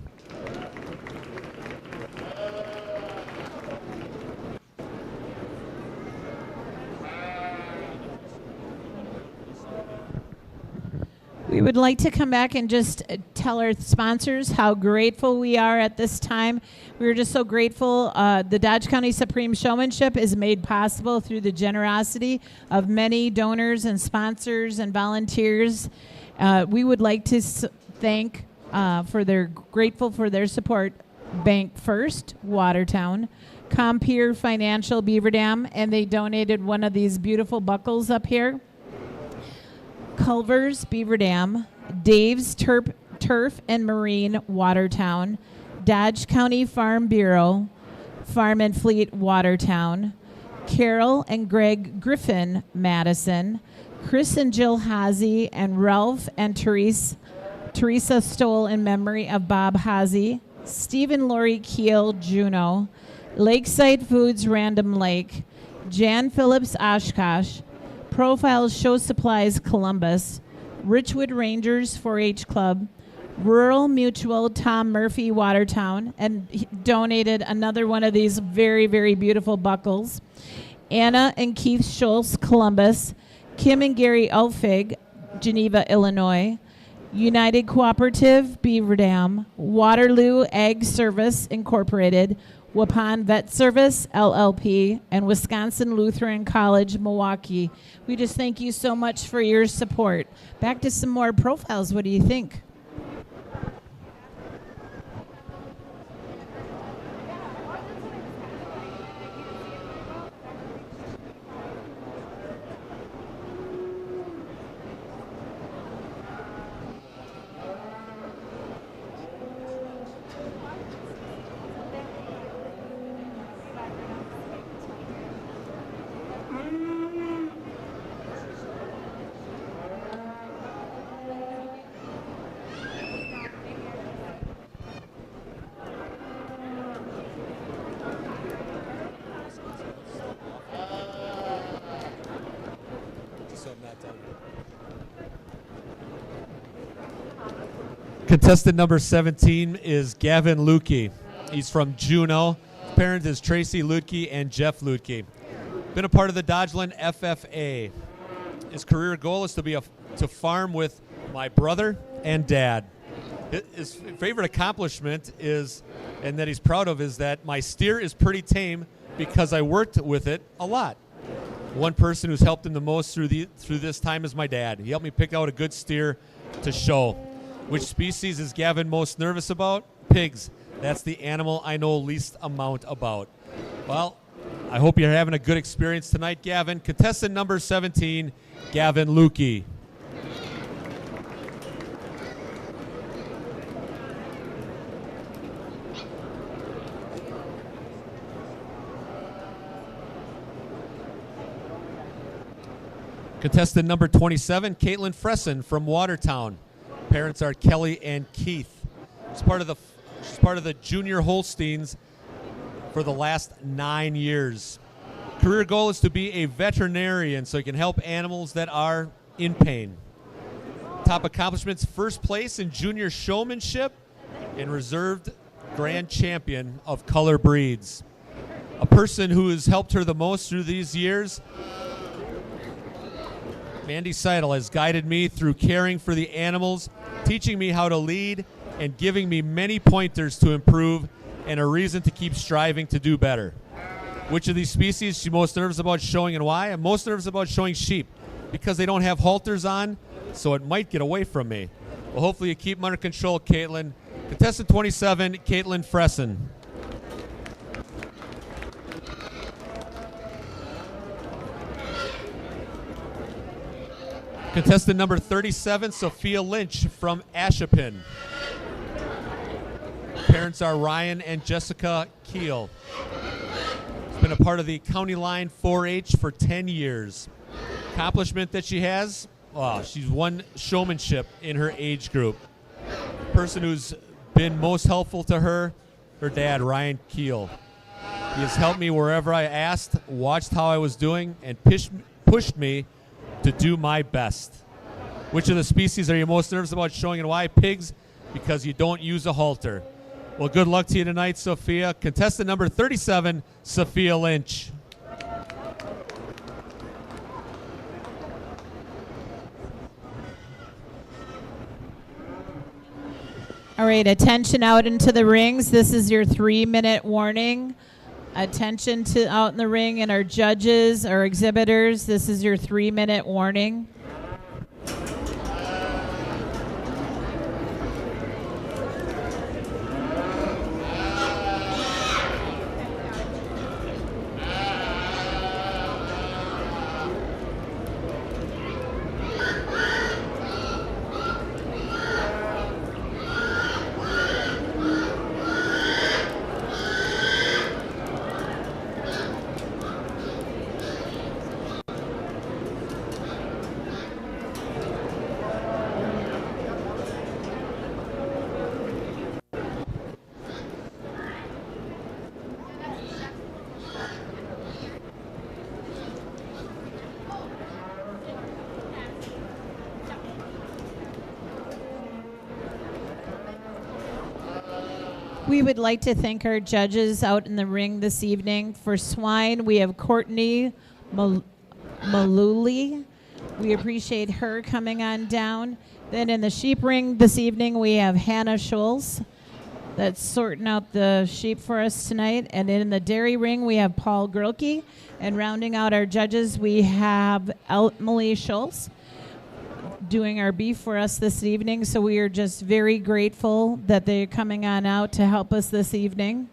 We would like to come back and just tell our sponsors how grateful we are at this time. We're just so grateful. The Dodge County Supreme Showmanship is made possible through the generosity of many donors and sponsors and volunteers. We would like to thank grateful for their support, Bank First, Watertown, Compeer Financial, Beaver Dam, and they donated one of these beautiful buckles up here. Culver's, Beaver Dam, Dave's Turf and Marine, Watertown, Dodge County Farm Bureau, Farm and Fleet, Watertown, Carol and Greg Griffin, Madison, Chris and Jill Hazy, and Ralph and Teresa Stoll in memory of Bob Hazy, Steve and Lori Keel, Juneau, Lakeside Foods, Random Lake, Jan Phillips, Oshkosh, Profiles Show Supplies, Columbus, Richwood Rangers 4-H Club, Rural Mutual, Tom Murphy, Watertown, and he donated another one of these very, very beautiful buckles. Anna and Keith Schultz, Columbus, Kim and Gary Elfig, Geneva, Illinois, United Cooperative, Beaver Dam, Waterloo Ag Service Incorporated, Waupun Vet Service, LLP, and Wisconsin Lutheran College, Milwaukee. We just thank you so much for your support. Back to some more profiles. What do you think? Contestant number 17 is Gavin Lukey. He's from Juneau. His parents is Tracy Lutke and Jeff Lutke. Been a part of the Dodgeland FFA. His career goal is to farm with my brother and dad. His favorite accomplishment is, and that he's proud of, is that my steer is pretty tame because I worked with it a lot. One person who's helped him the most through this time is my dad. He helped me pick out a good steer to show. Which species is Gavin most nervous about? Pigs. That's the animal I know least amount about. Well, I hope you're having a good experience tonight, Gavin. Contestant number 17, Gavin Lukey. Contestant number 27, Caitlin Fresson from Watertown. Parents are Kelly and Keith. She's part of the Junior Holsteins for the last 9 years. Career goal is to be a veterinarian so you can help animals that are in pain. Top accomplishments: first place in junior showmanship and reserved grand champion of color breeds. A person who has helped her the most through these years, Mandy Seidel, has guided me through caring for the animals, teaching me how to lead, and giving me many pointers to improve and a reason to keep striving to do better. Which of these species is she most nervous about showing and why? I'm most nervous about showing sheep because they don't have halters on, so it might get away from me. Well, hopefully you keep them under control, Caitlin. Contestant 27, Caitlin Fresson. Contestant number 37, Sophia Lynch from Ashapin. Parents are Ryan and Jessica Keel. She's been a part of the County Line 4-H for 10 years. Accomplishment that she has, she's won showmanship in her age group. Person who's been most helpful to her dad, Ryan Keel. He has helped me wherever I asked, watched how I was doing, and pushed me to do my best. Which of the species are you most nervous about showing and why? Pigs, because you don't use a halter. Well, good luck to you tonight, Sophia. Contestant number 37, Sophia Lynch. All right, attention out into the rings. This is your 3-minute warning. Attention to out in the ring and our judges, our exhibitors. This is your 3-minute warning. We would like to thank our judges out in the ring this evening. For swine, we have Courtney Maluli. We appreciate her coming on down. Then in the sheep ring this evening, we have Hannah Schultz that's sorting out the sheep for us tonight. And in the dairy ring, we have Paul Grilke. And rounding out our judges, we have Emily Schultz doing our beef for us this evening. So we are just very grateful that they're coming on out to help us this evening.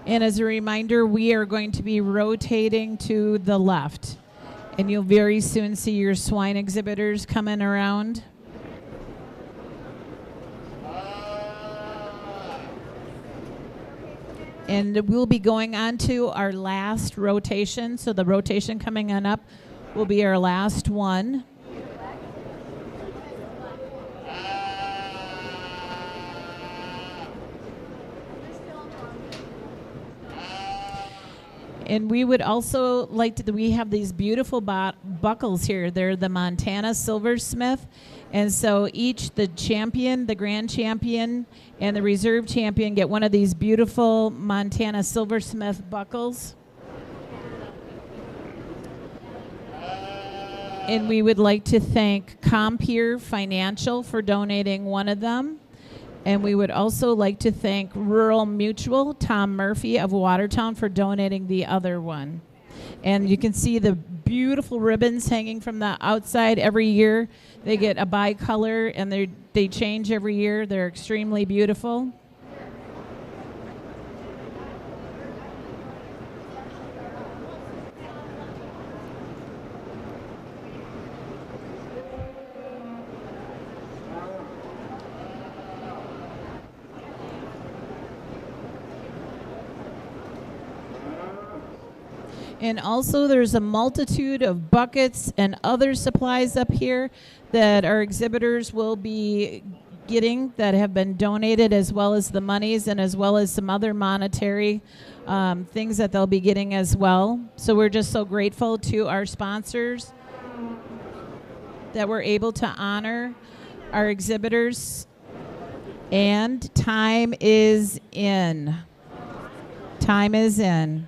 And as a reminder, we are going to be rotating to the left. And you'll very soon see your swine exhibitors coming around. And we'll be going on to our last rotation. So the rotation coming on up will be our last one. And we would also like to, we have these beautiful buckles here. They're the Montana Silversmith. And so each, the champion, the grand champion, and the reserve champion get one of these beautiful Montana Silversmith buckles. And we would like to thank Compeer Financial for donating one of them. And we would also like to thank Rural Mutual, Tom Murphy of Watertown, for donating the other one. And you can see the beautiful ribbons hanging from the outside every year. They get a bicolor, and they change every year. They're extremely beautiful. And also there's a multitude of buckets and other supplies up here that our exhibitors will be getting that have been donated, as well as the monies and as well as some other monetary things that they'll be getting as well. So we're just so grateful to our sponsors that we're able to honor our exhibitors. And time is in. Time is in.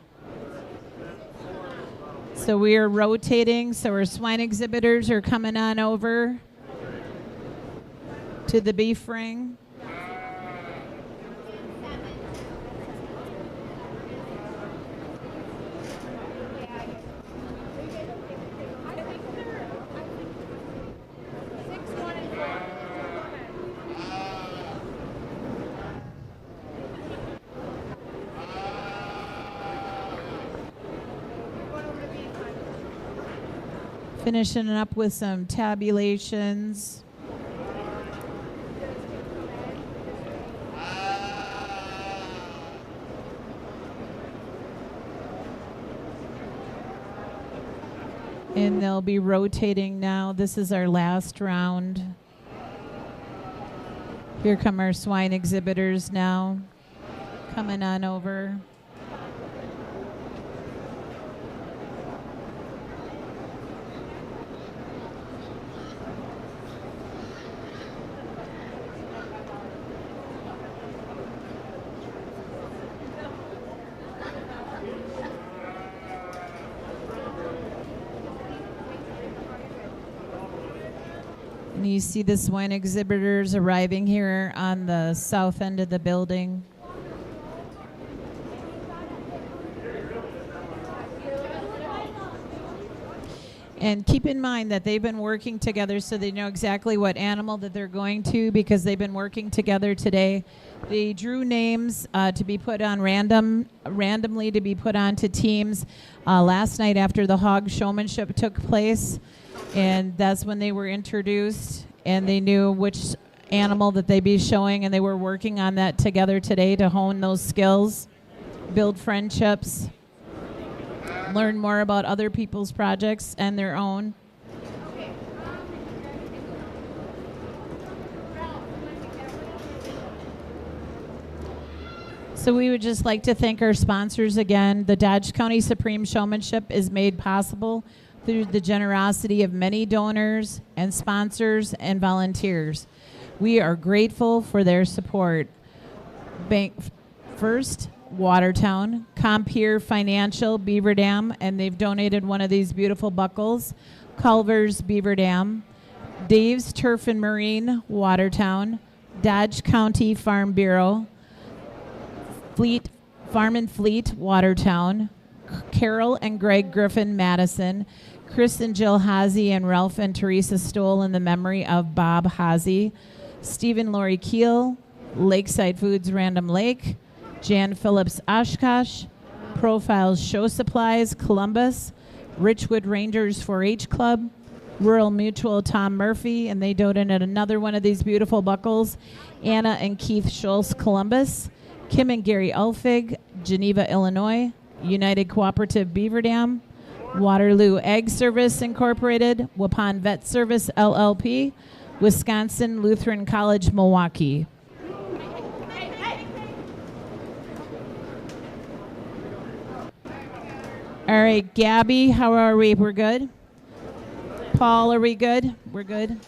So we are rotating, so our swine exhibitors are coming on over to the beef ring. Finishing up with some tabulations. And they'll be rotating now. This is our last round. Here come our swine exhibitors now, coming on over. And you see the swine exhibitors arriving here on the south end of the building. And keep in mind that they've been working together, so they know exactly what animal that they're going to, because they've been working together today. They drew names to be put on randomly to be put onto teams last night after the hog showmanship took place. And that's when they were introduced, and they knew which animal that they'd be showing, and they were working on that together today to hone those skills, build friendships, learn more about other people's projects and their own. So we would just like to thank our sponsors again. The Dodge County Supreme Showmanship is made possible through the generosity of many donors and sponsors and volunteers. We are grateful for their support. First, Watertown, Compeer Financial, Beaver Dam, and they've donated one of these beautiful buckles. Culver's, Beaver Dam, Dave's Turf and Marine, Watertown, Dodge County Farm Bureau, Fleet Farm and Fleet, Watertown, Carol and Greg Griffin, Madison, Chris and Jill Hazy and Ralph and Teresa Stoll in the memory of Bob Hazy, Stephen Laurie Keel, Lakeside Foods Random Lake, Jan Phillips Oshkosh, Profiles Show Supplies Columbus, Richwood Rangers 4-H Club, Rural Mutual Tom Murphy, and they donated another one of these beautiful buckles, Anna and Keith Schultz Columbus, Kim and Gary Elfig, Geneva, Illinois, United Cooperative Beaver Dam, Waterloo Ag Service Incorporated, Waupun Vet Service LLP, Wisconsin Lutheran College, Milwaukee. All right, Gabby, how are we? We're good? Paul, are we good? We're good.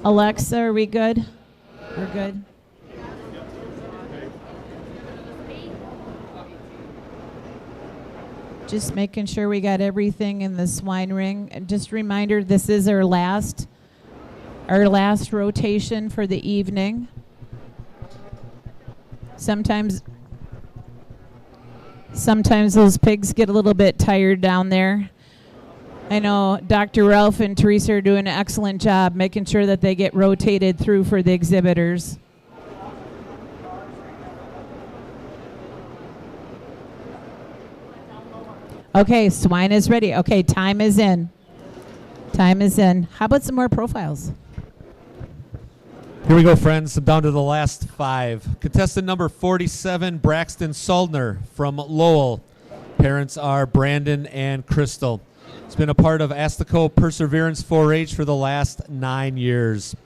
Alexa, are we good? We're good. Just making sure we got everything in the swine ring. And just a reminder, this is our last rotation for the evening. Sometimes those pigs get a little bit tired down there. I know Dr. Ralph and Teresa are doing an excellent job making sure that they get rotated through for the exhibitors. Okay, swine is ready. Okay, time is in. Time is in. How about some more profiles? Here we go, friends. I'm down to the last 5. Contestant number 47, Braxton Suldner from Lowell. Parents are Brandon and Crystal. He's been a part of Astico Perseverance 4-H for the last 9 years.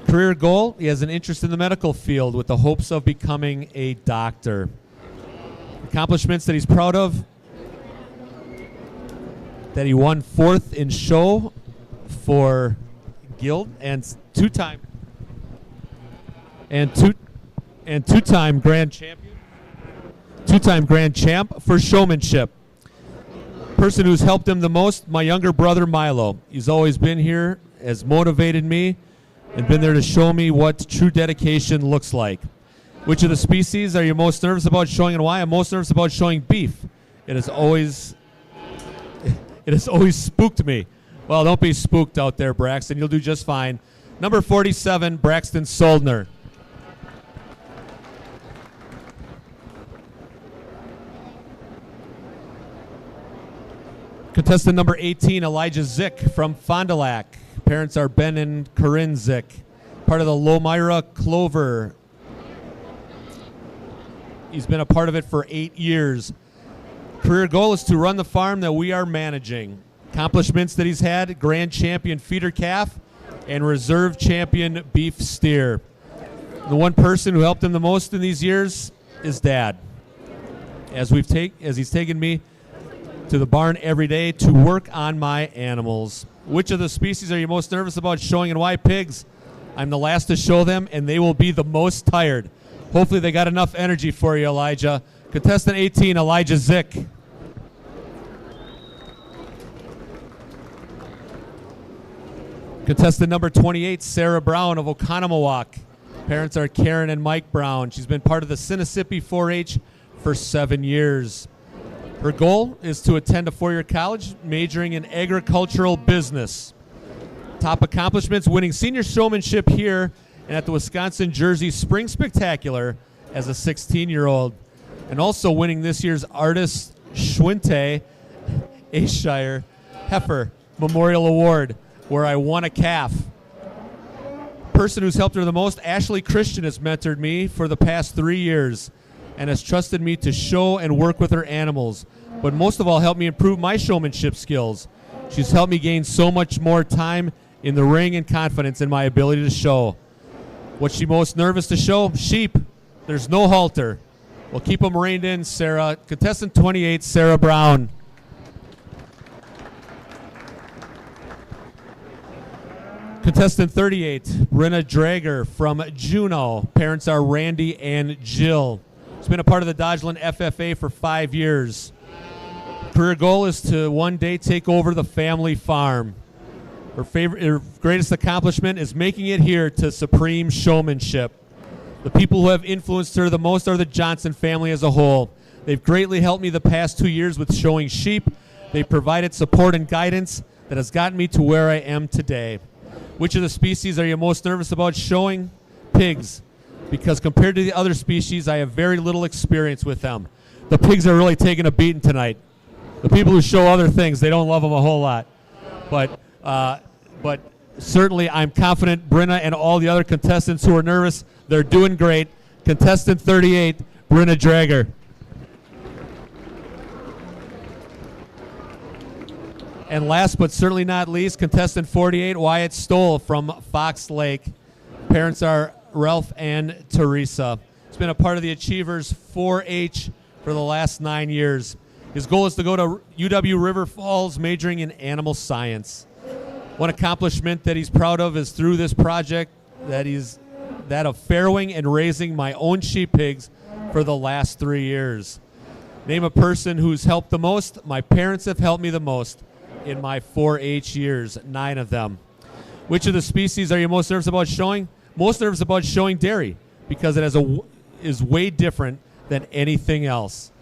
Career goal, he has an interest in the medical field with the hopes of becoming a doctor. Accomplishments that he's proud of, that he won 4th in show for Guild and two-time grand champion. Two-time grand champ for showmanship. Person who's helped him the most, my younger brother Milo. He's always been here, has motivated me, and been there to show me what true dedication looks like. Which of the species are you most nervous about showing and why? I'm most nervous about showing beef. It has always spooked me. Well, don't be spooked out there, Braxton. You'll do just fine. Number 47, Braxton Suldner. Contestant number 18, Elijah Zick from Fond du Lac. Parents are Ben and Corinne Zick. Part of the Lomira Clover. He's been a part of it for 8 years. Career goal is to run the farm that we are managing. Accomplishments that he's had, grand champion feeder calf and reserve champion beef steer. The one person who helped him the most in these years is Dad. As he's taken me to the barn every day to work on my animals. Which of the species are you most nervous about showing and why? Pigs. I'm the last to show them, and they will be the most tired. Hopefully they got enough energy for you, Elijah. Contestant 18, Elijah Zick. Contestant number 28, Sarah Brown of Oconomowoc. Parents are Karen and Mike Brown. She's been part of the Sinisippi 4-H for 7 years. Her goal is to attend a 4-year college, majoring in agricultural business. Top accomplishments, winning senior showmanship here and at the Wisconsin-Jersey Spring Spectacular as a 16-year-old. And also winning this year's Artist Schwinte Ayrshire Heifer Memorial Award, where I won a calf. Person who's helped her the most, Ashley Christian, has mentored me for the past 3 years and has trusted me to show and work with her animals, but most of all helped me improve my showmanship skills. She's helped me gain so much more time in the ring and confidence in my ability to show. What's she most nervous to show? Sheep. There's no halter. We'll keep them reined in, Sarah. Contestant 28, Sarah Brown. Contestant 38, Brenna Drager from Juneau. Parents are Randy and Jill. She's been a part of the Dodgeland FFA for 5 years. Career goal is to one day take over the family farm. Her greatest accomplishment is making it here to Supreme Showmanship. The people who have influenced her the most are the Johnson family as a whole. They've greatly helped me the past 2 years with showing sheep. They've provided support and guidance that has gotten me to where I am today. Which of the species are you most nervous about showing? Pigs. Because compared to the other species, I have very little experience with them. The pigs are really taking a beating tonight. The people who show other things, they don't love them a whole lot. But certainly I'm confident Brenna and all the other contestants who are nervous, they're doing great. Contestant 38, Brenna Drager. And last but certainly not least, contestant 48, Wyatt Stoll from Fox Lake. Parents are Ralph, and Teresa. He's been a part of the Achievers 4-H for the last 9 years. His goal is to go to UW River Falls majoring in animal science. One accomplishment that he's proud of is through this project that of farrowing and raising my own sheep pigs for the last 3 years. Name a person who's helped the most. My parents have helped me the most in my 4-H years, 9 of them. Which of the species are you most nervous about showing? Most nervous about showing dairy because it is way different than anything else.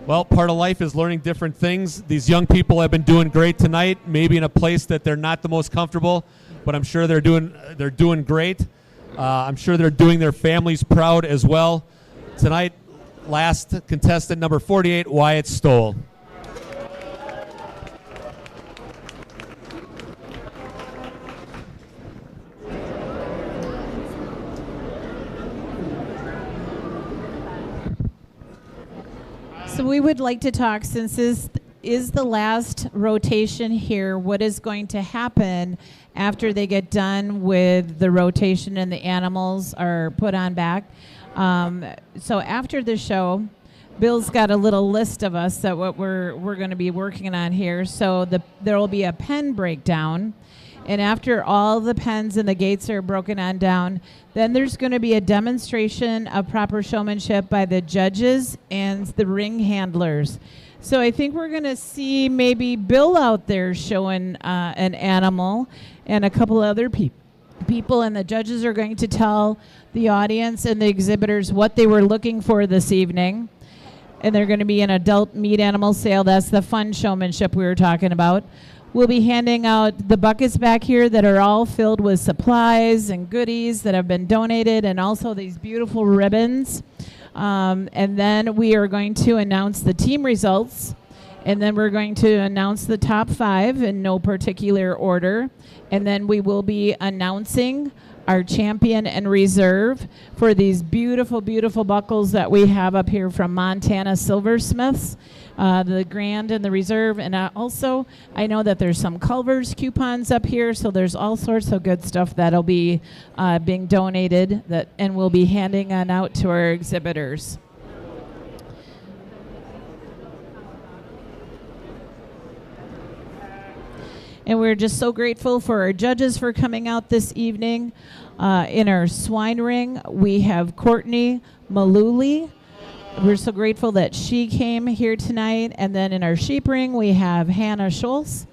Well, part of life is learning different things. These young people have been doing great tonight, maybe in a place that they're not the most comfortable, but I'm sure they're doing great. I'm sure they're doing their families proud as well. Tonight, last contestant, number 48, Wyatt Stoll. So we would like to talk, since this is the last rotation here, what is going to happen after they get done with the rotation and the animals are put on back. So after the show, Bill's got a little list of us that what we're going to be working on here. So there will be a pen breakdown. And after all the pens and the gates are broken on down, then there's going to be a demonstration of proper showmanship by the judges and the ring handlers. So I think we're going to see maybe Bill out there showing an animal and a couple other people, and the judges are going to tell the audience and the exhibitors what they were looking for this evening. And they're going to be an adult meat animal sale. That's the fun showmanship we were talking about. We'll be handing out the buckets back here that are all filled with supplies and goodies that have been donated, and also these beautiful ribbons. And then we are going to announce the team results, and then we're going to announce the top 5 in no particular order. And then we will be announcing our champion and reserve for these beautiful, beautiful buckles that we have up here from Montana Silversmiths, the Grand and the Reserve. And also, I know that there's some Culver's coupons up here, so there's all sorts of good stuff that'll be being donated and we'll be handing on out to our exhibitors. And we're just so grateful for our judges for coming out this evening. In our swine ring, we have Courtney Maluli. We're so grateful that she came here tonight. And then in our sheep ring, we have Hannah Schultz.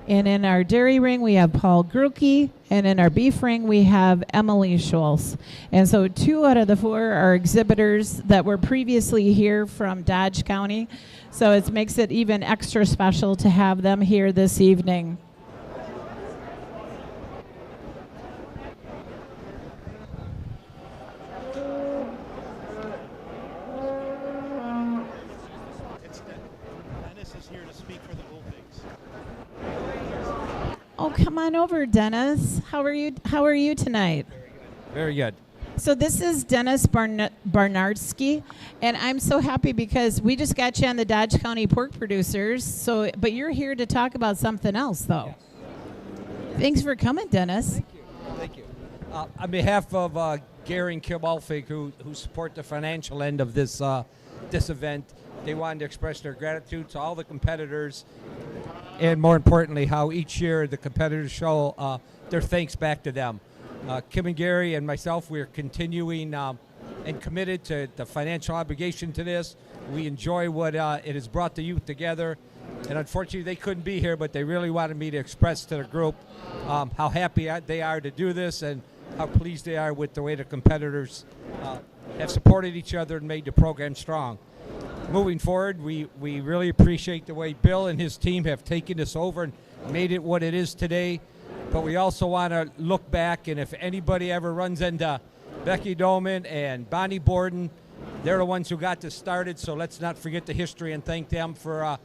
And in our dairy ring, we have Paul Grulke. And in our beef ring, we have Emily Schultz. And so 2 out of the 4 are exhibitors that were previously here from Dodge County. So it makes it even extra special to have them here this evening. Oh, come on over, Dennis. How are you tonight? Very good. So this is Dennis Barnardsky, and I'm so happy because we just got you on the Dodge County Pork Producers. But you're here to talk about something else, though. Yes. Thanks for coming, Dennis. Thank you. On behalf of Gary and Kim Alfig, who support the financial end of this event, they wanted to express their gratitude to all the competitors, and more importantly, how each year the competitors show their thanks back to them. Kim and Gary and myself, we are continuing and committed to the financial obligation to this. We enjoy what it has brought the youth together, and unfortunately they couldn't be here, but they really wanted me to express to the group how happy they are to do this and how pleased they are with the way the competitors have supported each other and made the program strong. Moving forward, we really appreciate the way Bill and his team have taken this over and made it what it is today. But we also want to look back, and if anybody ever runs into Becky Doman and Bonnie Borden, they're the ones who got this started, so let's not forget the history and thank them for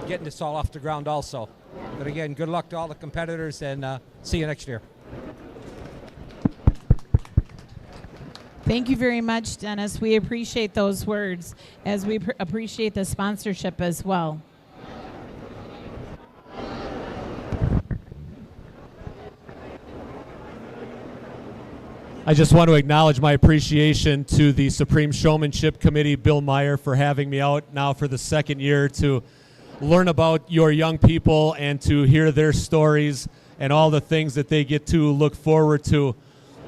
getting this all off the ground also. But again, good luck to all the competitors, and see you next year. Thank you very much, Dennis. We appreciate those words, as we appreciate the sponsorship as well. I just want to acknowledge my appreciation to the Supreme Showmanship Committee, Bill Meyer, for having me out now for the second year to learn about your young people and to hear their stories and all the things that they get to look forward to.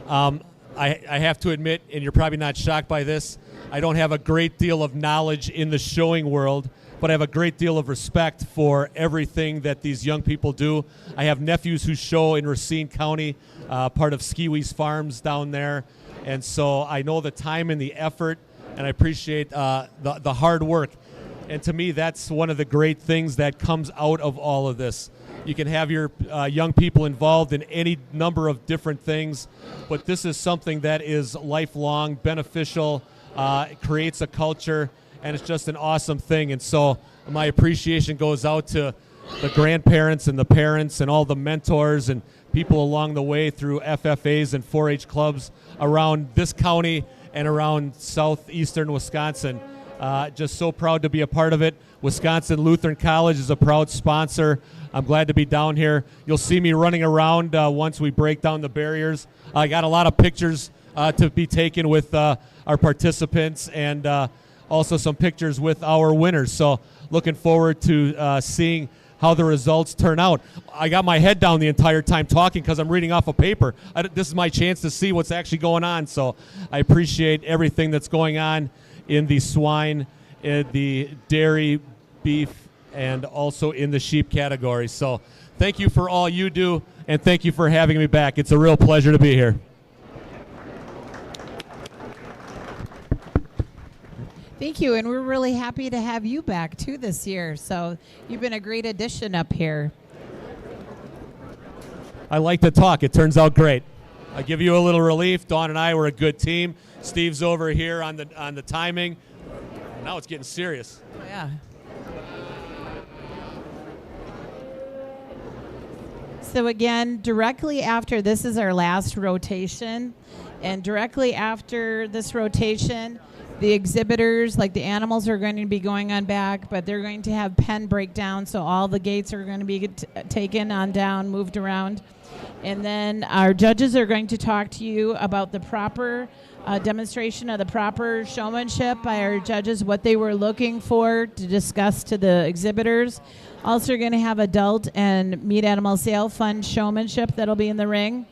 I have to admit, and you're probably not shocked by this, I don't have a great deal of knowledge in the showing world, but I have a great deal of respect for everything that these young people do. I have nephews who show in Racine County, part of Skiwi's Farms down there, and so I know the time and the effort, and I appreciate the hard work. And to me, that's one of the great things that comes out of all of this. You can have your young people involved in any number of different things, but this is something that is lifelong, beneficial, it creates a culture, and it's just an awesome thing. And so my appreciation goes out to the grandparents and the parents and all the mentors and people along the way through FFAs and 4-H clubs around this county and around southeastern Wisconsin. Just so proud to be a part of it. Wisconsin Lutheran College is a proud sponsor. I'm glad to be down here. You'll see me running around once we break down the barriers. I got a lot of pictures to be taken with our participants and also some pictures with our winners. So looking forward to seeing how the results turn out. I got my head down the entire time talking because I'm reading off a paper. This is my chance to see what's actually going on. So I appreciate everything that's going on in the swine, in the dairy, beef, and also in the sheep category. So thank you for all you do, and thank you for having me back. It's a real pleasure to be here. Thank you, and we're really happy to have you back too this year. So you've been a great addition up here. I like to talk. It turns out great. I give you a little relief. Dawn and I were a good team. Steve's over here on the timing. Now it's getting serious. Oh, yeah. So again, directly after, this is our last rotation, and directly after this rotation, the exhibitors, like the animals, are going to be going on back, but they're going to have pen breakdown, so all the gates are going to be taken on down, moved around. And then our judges are going to talk to you about the proper demonstration of the proper showmanship by our judges, what they were looking for to discuss to the exhibitors. Also, going to have adult and meat animal sale fun showmanship that'll be in the ring.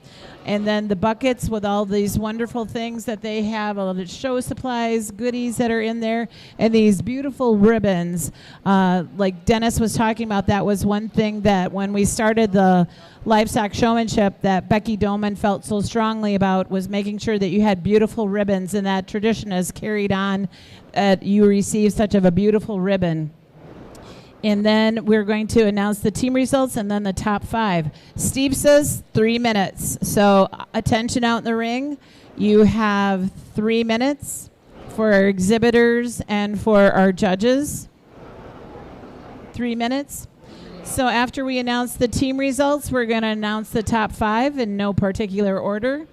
And then the buckets with all these wonderful things that they have, all the show supplies, goodies that are in there, and these beautiful ribbons. Like Dennis was talking about, that was one thing that when we started the Livestock Showmanship that Becky Doman felt so strongly about, was making sure that you had beautiful ribbons, and that tradition has carried on. You receive such of a beautiful ribbon. And then we're going to announce the team results and then the top 5. Steve says 3 minutes. So attention out in the ring. You have 3 minutes for our exhibitors and for our judges. 3 minutes. So after we announce the team results, we're going to announce the top 5 in no particular order.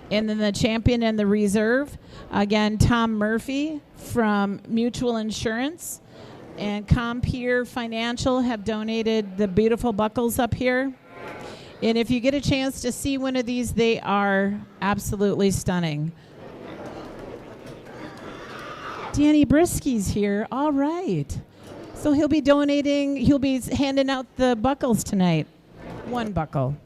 And then the champion and the reserve. Again, Tom Murphy from Mutual Insurance and Compeer Financial have donated the beautiful buckles up here. And if you get a chance to see one of these, they are absolutely stunning. Danny Brisky's here. All right. So he'll be handing out the buckles tonight. 1 buckle.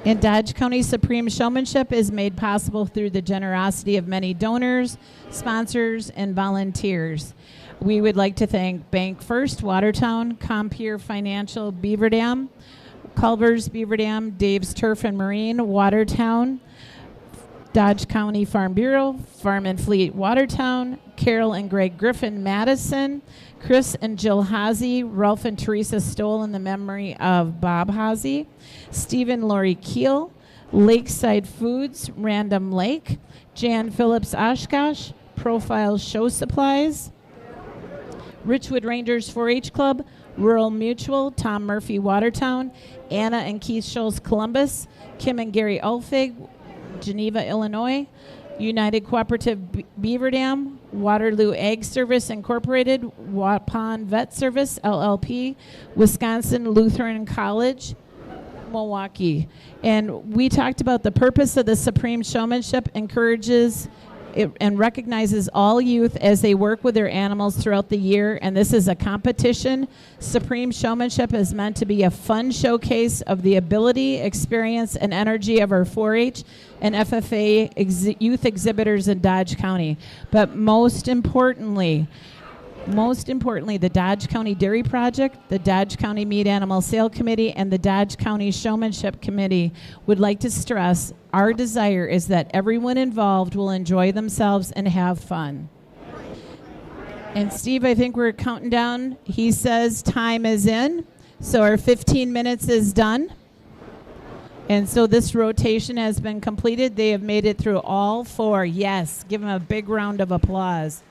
And Dodge County Supreme Showmanship is made possible through the generosity of many donors, sponsors, and volunteers. We would like to thank Bank First, Watertown, Compeer Financial, Beaver Dam, Culver's, Beaver Dam, Dave's Turf and Marine, Watertown, Dodge County Farm Bureau, Farm and Fleet, Watertown, Carol and Greg Griffin, Madison, Chris and Jill Hazy, Ralph and Teresa Stoll in the memory of Bob Hazy, Stephen Laurie Keel, Lakeside Foods, Random Lake, Jan Phillips Oshkosh, Profile Show Supplies, Richwood Rangers 4-H Club, Rural Mutual, Tom Murphy, Watertown, Anna and Keith Scholes, Columbus, Kim and Gary Ulfig, Geneva, Illinois, United Cooperative Beaver Dam, Waterloo Ag Service Incorporated, Waupun Vet Service LLP, Wisconsin Lutheran College, Milwaukee. And we talked about the purpose of the Supreme Showmanship encourages it and recognizes all youth as they work with their animals throughout the year, and this is a competition. Supreme Showmanship is meant to be a fun showcase of the ability, experience, and energy of our 4-H and FFA youth exhibitors in Dodge County. But most importantly, the Dodge County Dairy Project, the Dodge County Meat Animal Sale Committee, and the Dodge County Showmanship Committee would like to stress our desire is that everyone involved will enjoy themselves and have fun. And Steve, I think we're counting down. He says time is in, so our 15 minutes is done. And so this rotation has been completed. They have made it through all 4. Yes, give them a big round of applause.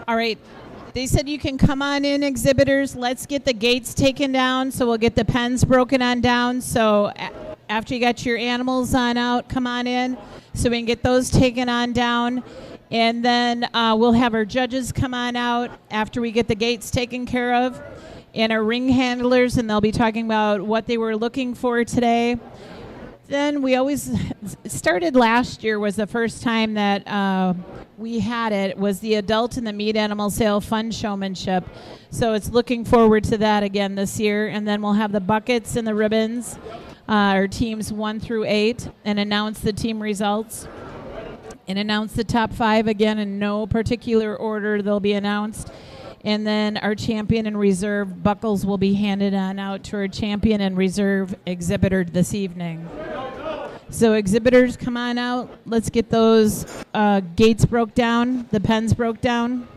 All right. They said you can come on in, exhibitors. Let's get the gates taken down, so we'll get the pens broken on down. So after you got your animals on out, come on in so we can get those taken on down. And then we'll have our judges come on out after we get the gates taken care of, and our ring handlers, and they'll be talking about what they were looking for today. Then we always started last year was the first time that we had it, was the adult and the meat animal sale fun showmanship. So it's looking forward to that again this year. And then we'll have the buckets and the ribbons, our teams 1 through 8, and announce the team results. And announce the top 5 again in no particular order. They'll be announced. And then our champion and reserve buckles will be handed on out to our champion and reserve exhibitor this evening. So exhibitors, come on out. Let's get those gates broke down, the pens broke down.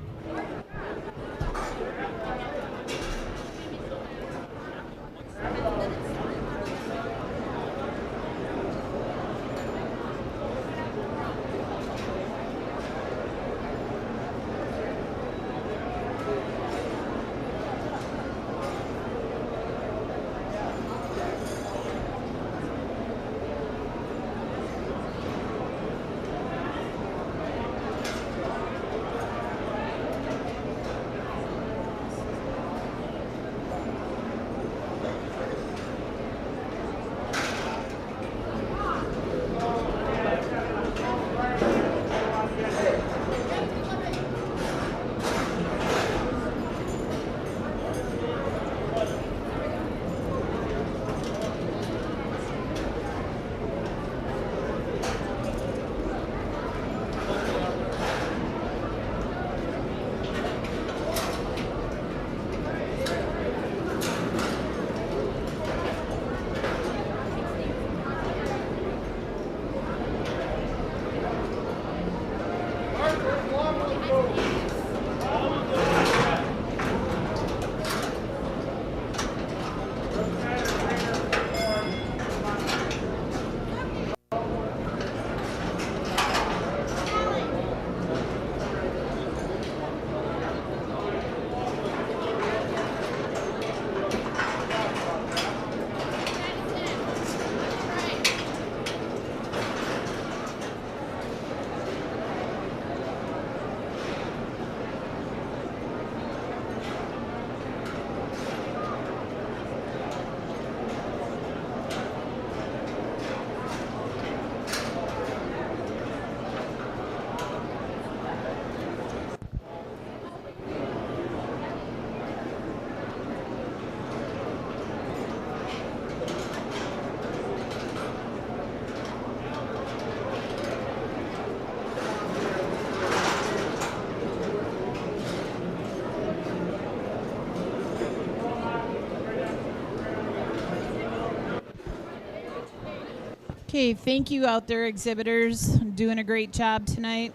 Okay, thank you out there, exhibitors. Doing a great job tonight.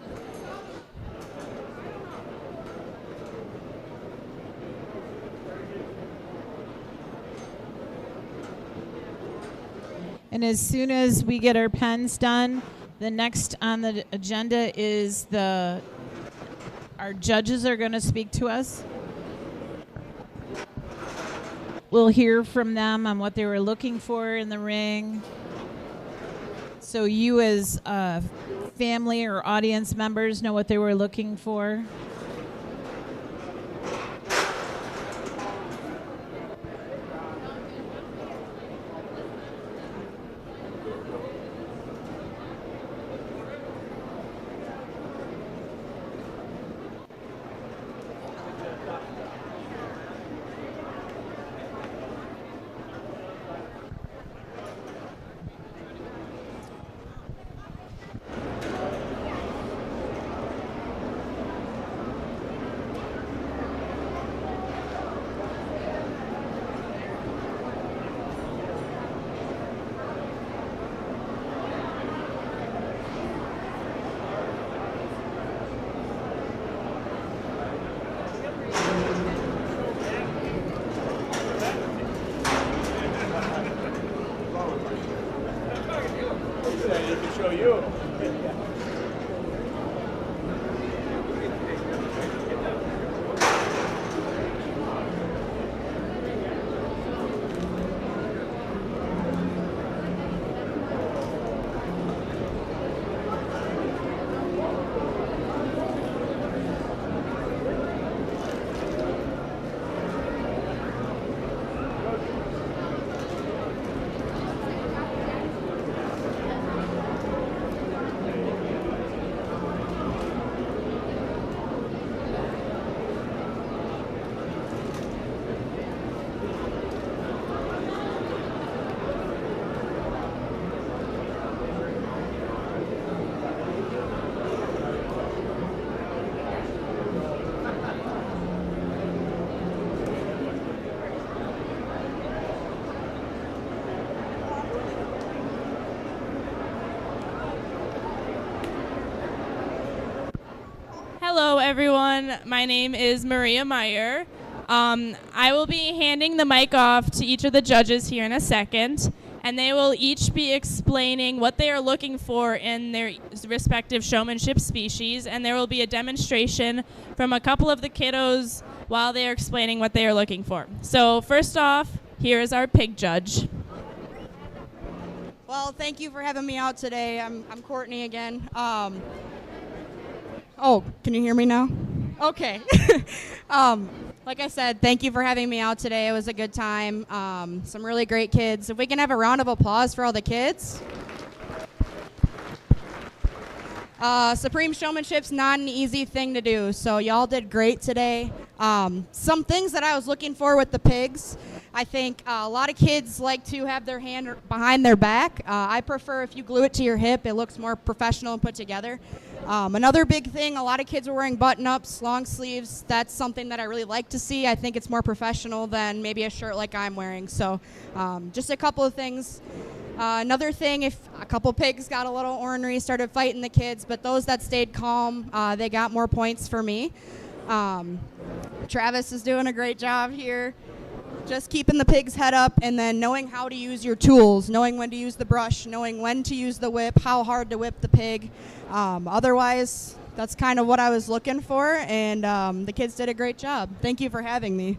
And as soon as we get our pens done, the next on the agenda is our judges are going to speak to us. We'll hear from them on what they were looking for in the ring. So you as family or audience members know what they were looking for. everyone. My name is Maria Meyer. I will be handing the mic off to each of the judges here in a second, and they will each be explaining what they are looking for in their respective showmanship species, and there will be a demonstration from a couple of the kiddos while they are explaining what they are looking for. So first off, here is our pig judge. Well, thank you for having me out today. I'm Courtney again. Can you hear me now? Okay. Like I said, thank you for having me out today. It was a good time. Some really great kids. If we can have a round of applause for all the kids. Supreme Showmanship's not an easy thing to do, so y'all did great today. Some things that I was looking for with the pigs, I think a lot of kids like to have their hand behind their back. I prefer if you glue it to your hip, it looks more professional and put together. Another big thing, a lot of kids were wearing button-ups, long sleeves. That's something that I really like to see. I think it's more professional than maybe a shirt like I'm wearing. So just a couple of things. Another thing, if a couple pigs got a little ornery, started fighting the kids, but those that stayed calm, they got more points for me. Travis is doing a great job here. Just keeping the pig's head up and then knowing how to use your tools, knowing when to use the brush, knowing when to use the whip, how hard to whip the pig. Otherwise, that's kind of what I was looking for, and the kids did a great job. Thank you for having me.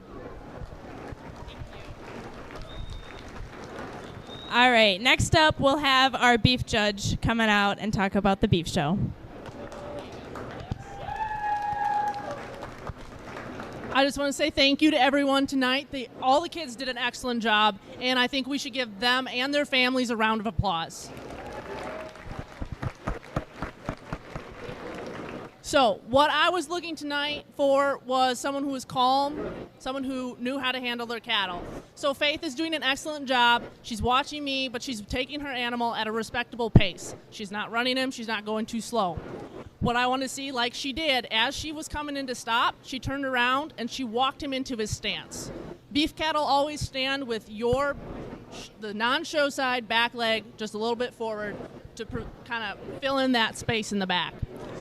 All right, next up we'll have our beef judge coming out and talk about the beef show. I just want to say thank you to everyone tonight. All the kids did an excellent job, and I think we should give them and their families a round of applause. So what I was looking tonight for was someone who was calm, someone who knew how to handle their cattle. So Faith is doing an excellent job. She's watching me, but she's taking her animal at a respectable pace. She's not running him. She's not going too slow. What I want to see, like she did, as she was coming in to stop, she turned around and she walked him into his stance. Beef cattle always stand with the non-show side back leg just a little bit forward to kind of fill in that space in the back.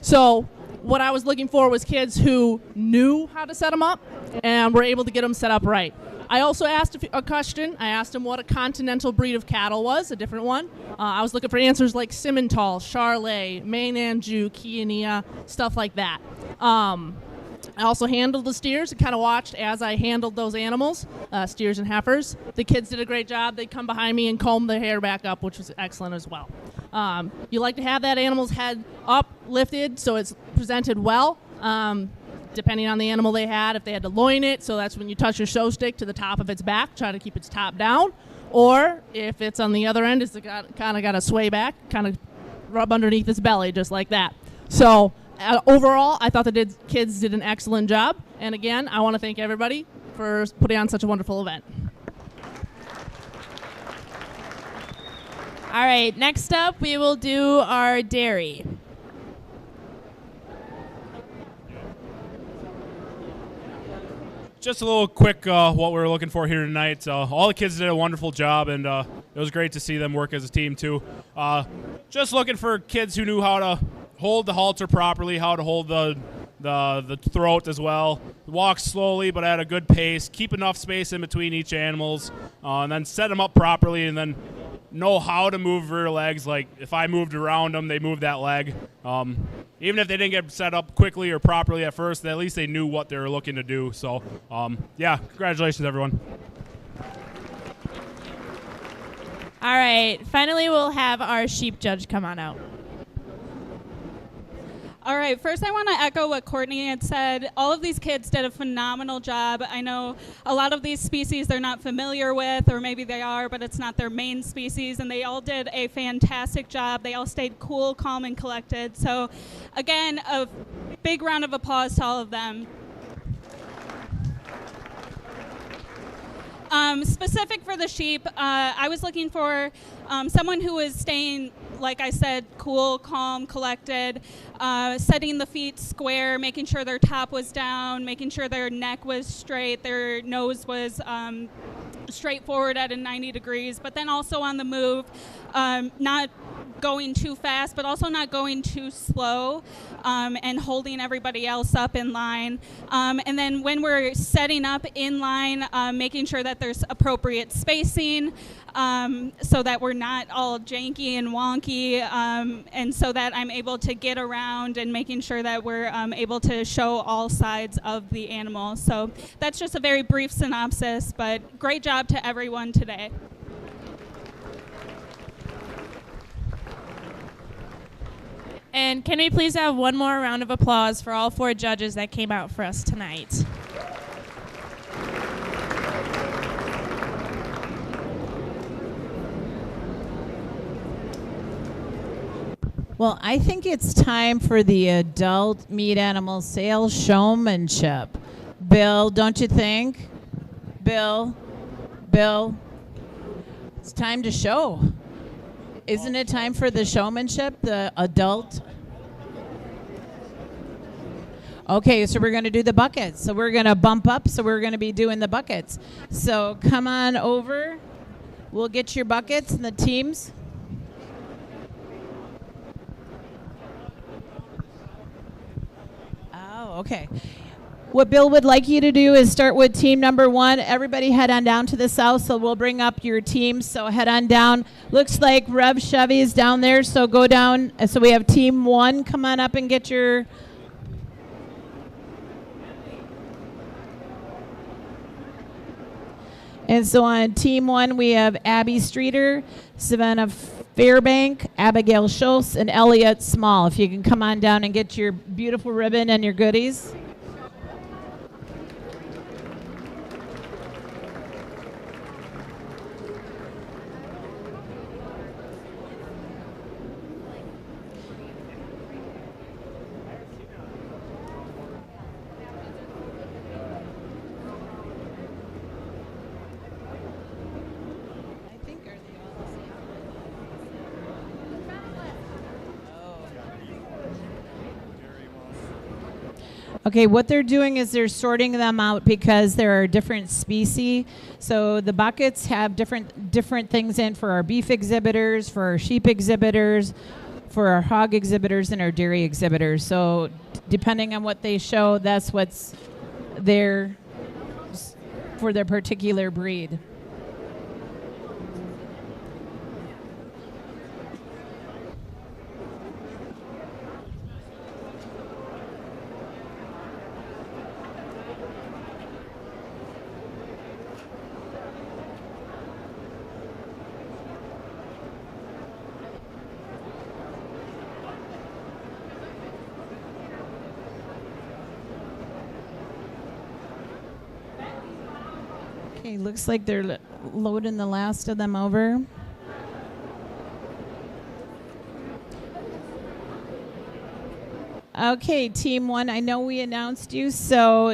So what I was looking for was kids who knew how to set them up and were able to get them set up right. I also asked a question. I asked him what a continental breed of cattle was, a different one. I was looking for answers like Simmental, Charolais, Maine Anjou, Chiania, stuff like that. I also handled the steers and kind of watched as I handled those animals, steers and heifers. The kids did a great job. They'd come behind me and comb their hair back up, which was excellent as well. You like to have that animal's head up, lifted, so it's presented well. Depending on the animal they had, if they had to loin it, so that's when you touch your show stick to the top of its back, try to keep its top down. Or if it's on the other end, it's kind of got to sway back, kind of rub underneath its belly, just like that. So overall, I thought the kids did an excellent job. And again, I want to thank everybody for putting on such a wonderful event. All right, next up we will do our dairy. Just a little quick what we were looking for here tonight. All the kids did a wonderful job, and it was great to see them work as a team too. Just looking for kids who knew how to hold the halter properly, how to hold the throat as well. Walk slowly but at a good pace, keep enough space in between each animals, and then set them up properly, and then know how to move rear legs. Like if I moved around them, they moved that leg. Even if they didn't get set up quickly or properly at first, at least they knew what they were looking to do. So, yeah, congratulations, everyone. All right, finally we'll have our sheep judge come on out. All right, first I want to echo what Courtney had said. All of these kids did a phenomenal job. I know a lot of these species they're not familiar with, or maybe they are, but it's not their main species, and they all did a fantastic job. They all stayed cool, calm, and collected. So again, a big round of applause to all of them. Specific for the sheep, I was looking for someone who was staying, like I said, cool, calm, collected, setting the feet square, making sure their top was down, making sure their neck was straight, their nose was straight forward at a 90 degrees, but then also on the move, not going too fast, but also not going too slow, and holding everybody else up in line. And then when we're setting up in line, making sure that there's appropriate spacing, so that we're not all janky and wonky, and so that I'm able to get around and making sure that we're able to show all sides of the animal. So that's just a very brief synopsis, but great job to everyone today. And can we please have one more round of applause for all 4 judges that came out for us tonight? Well, I think it's time for the adult meat animal sales showmanship. Bill, don't you think? Bill, it's time to show. Isn't it time for the showmanship, the adult? Okay, so we're going to do the buckets. So we're going to bump up, so we're going to be doing the buckets. So come on over. We'll get your buckets and the teams. Oh, okay. What Bill would like you to do is start with team number 1. Everybody head on down to the south, so we'll bring up your teams. So head on down. Looks like Rev Chevy is down there, so go down. So we have team 1. Come on up and get your... And so on team 1, we have Abby Streeter, Savannah Fairbank, Abigail Schultz, and Elliot Small. If you can come on down and get your beautiful ribbon and your goodies. Okay, what they're doing is they're sorting them out because there are different species. So the buckets have different things in for our beef exhibitors, for our sheep exhibitors, for our hog exhibitors, and our dairy exhibitors. So depending on what they show, that's what's there for their particular breed. Okay, looks like they're loading the last of them over. Okay, team 1, I know we announced you, so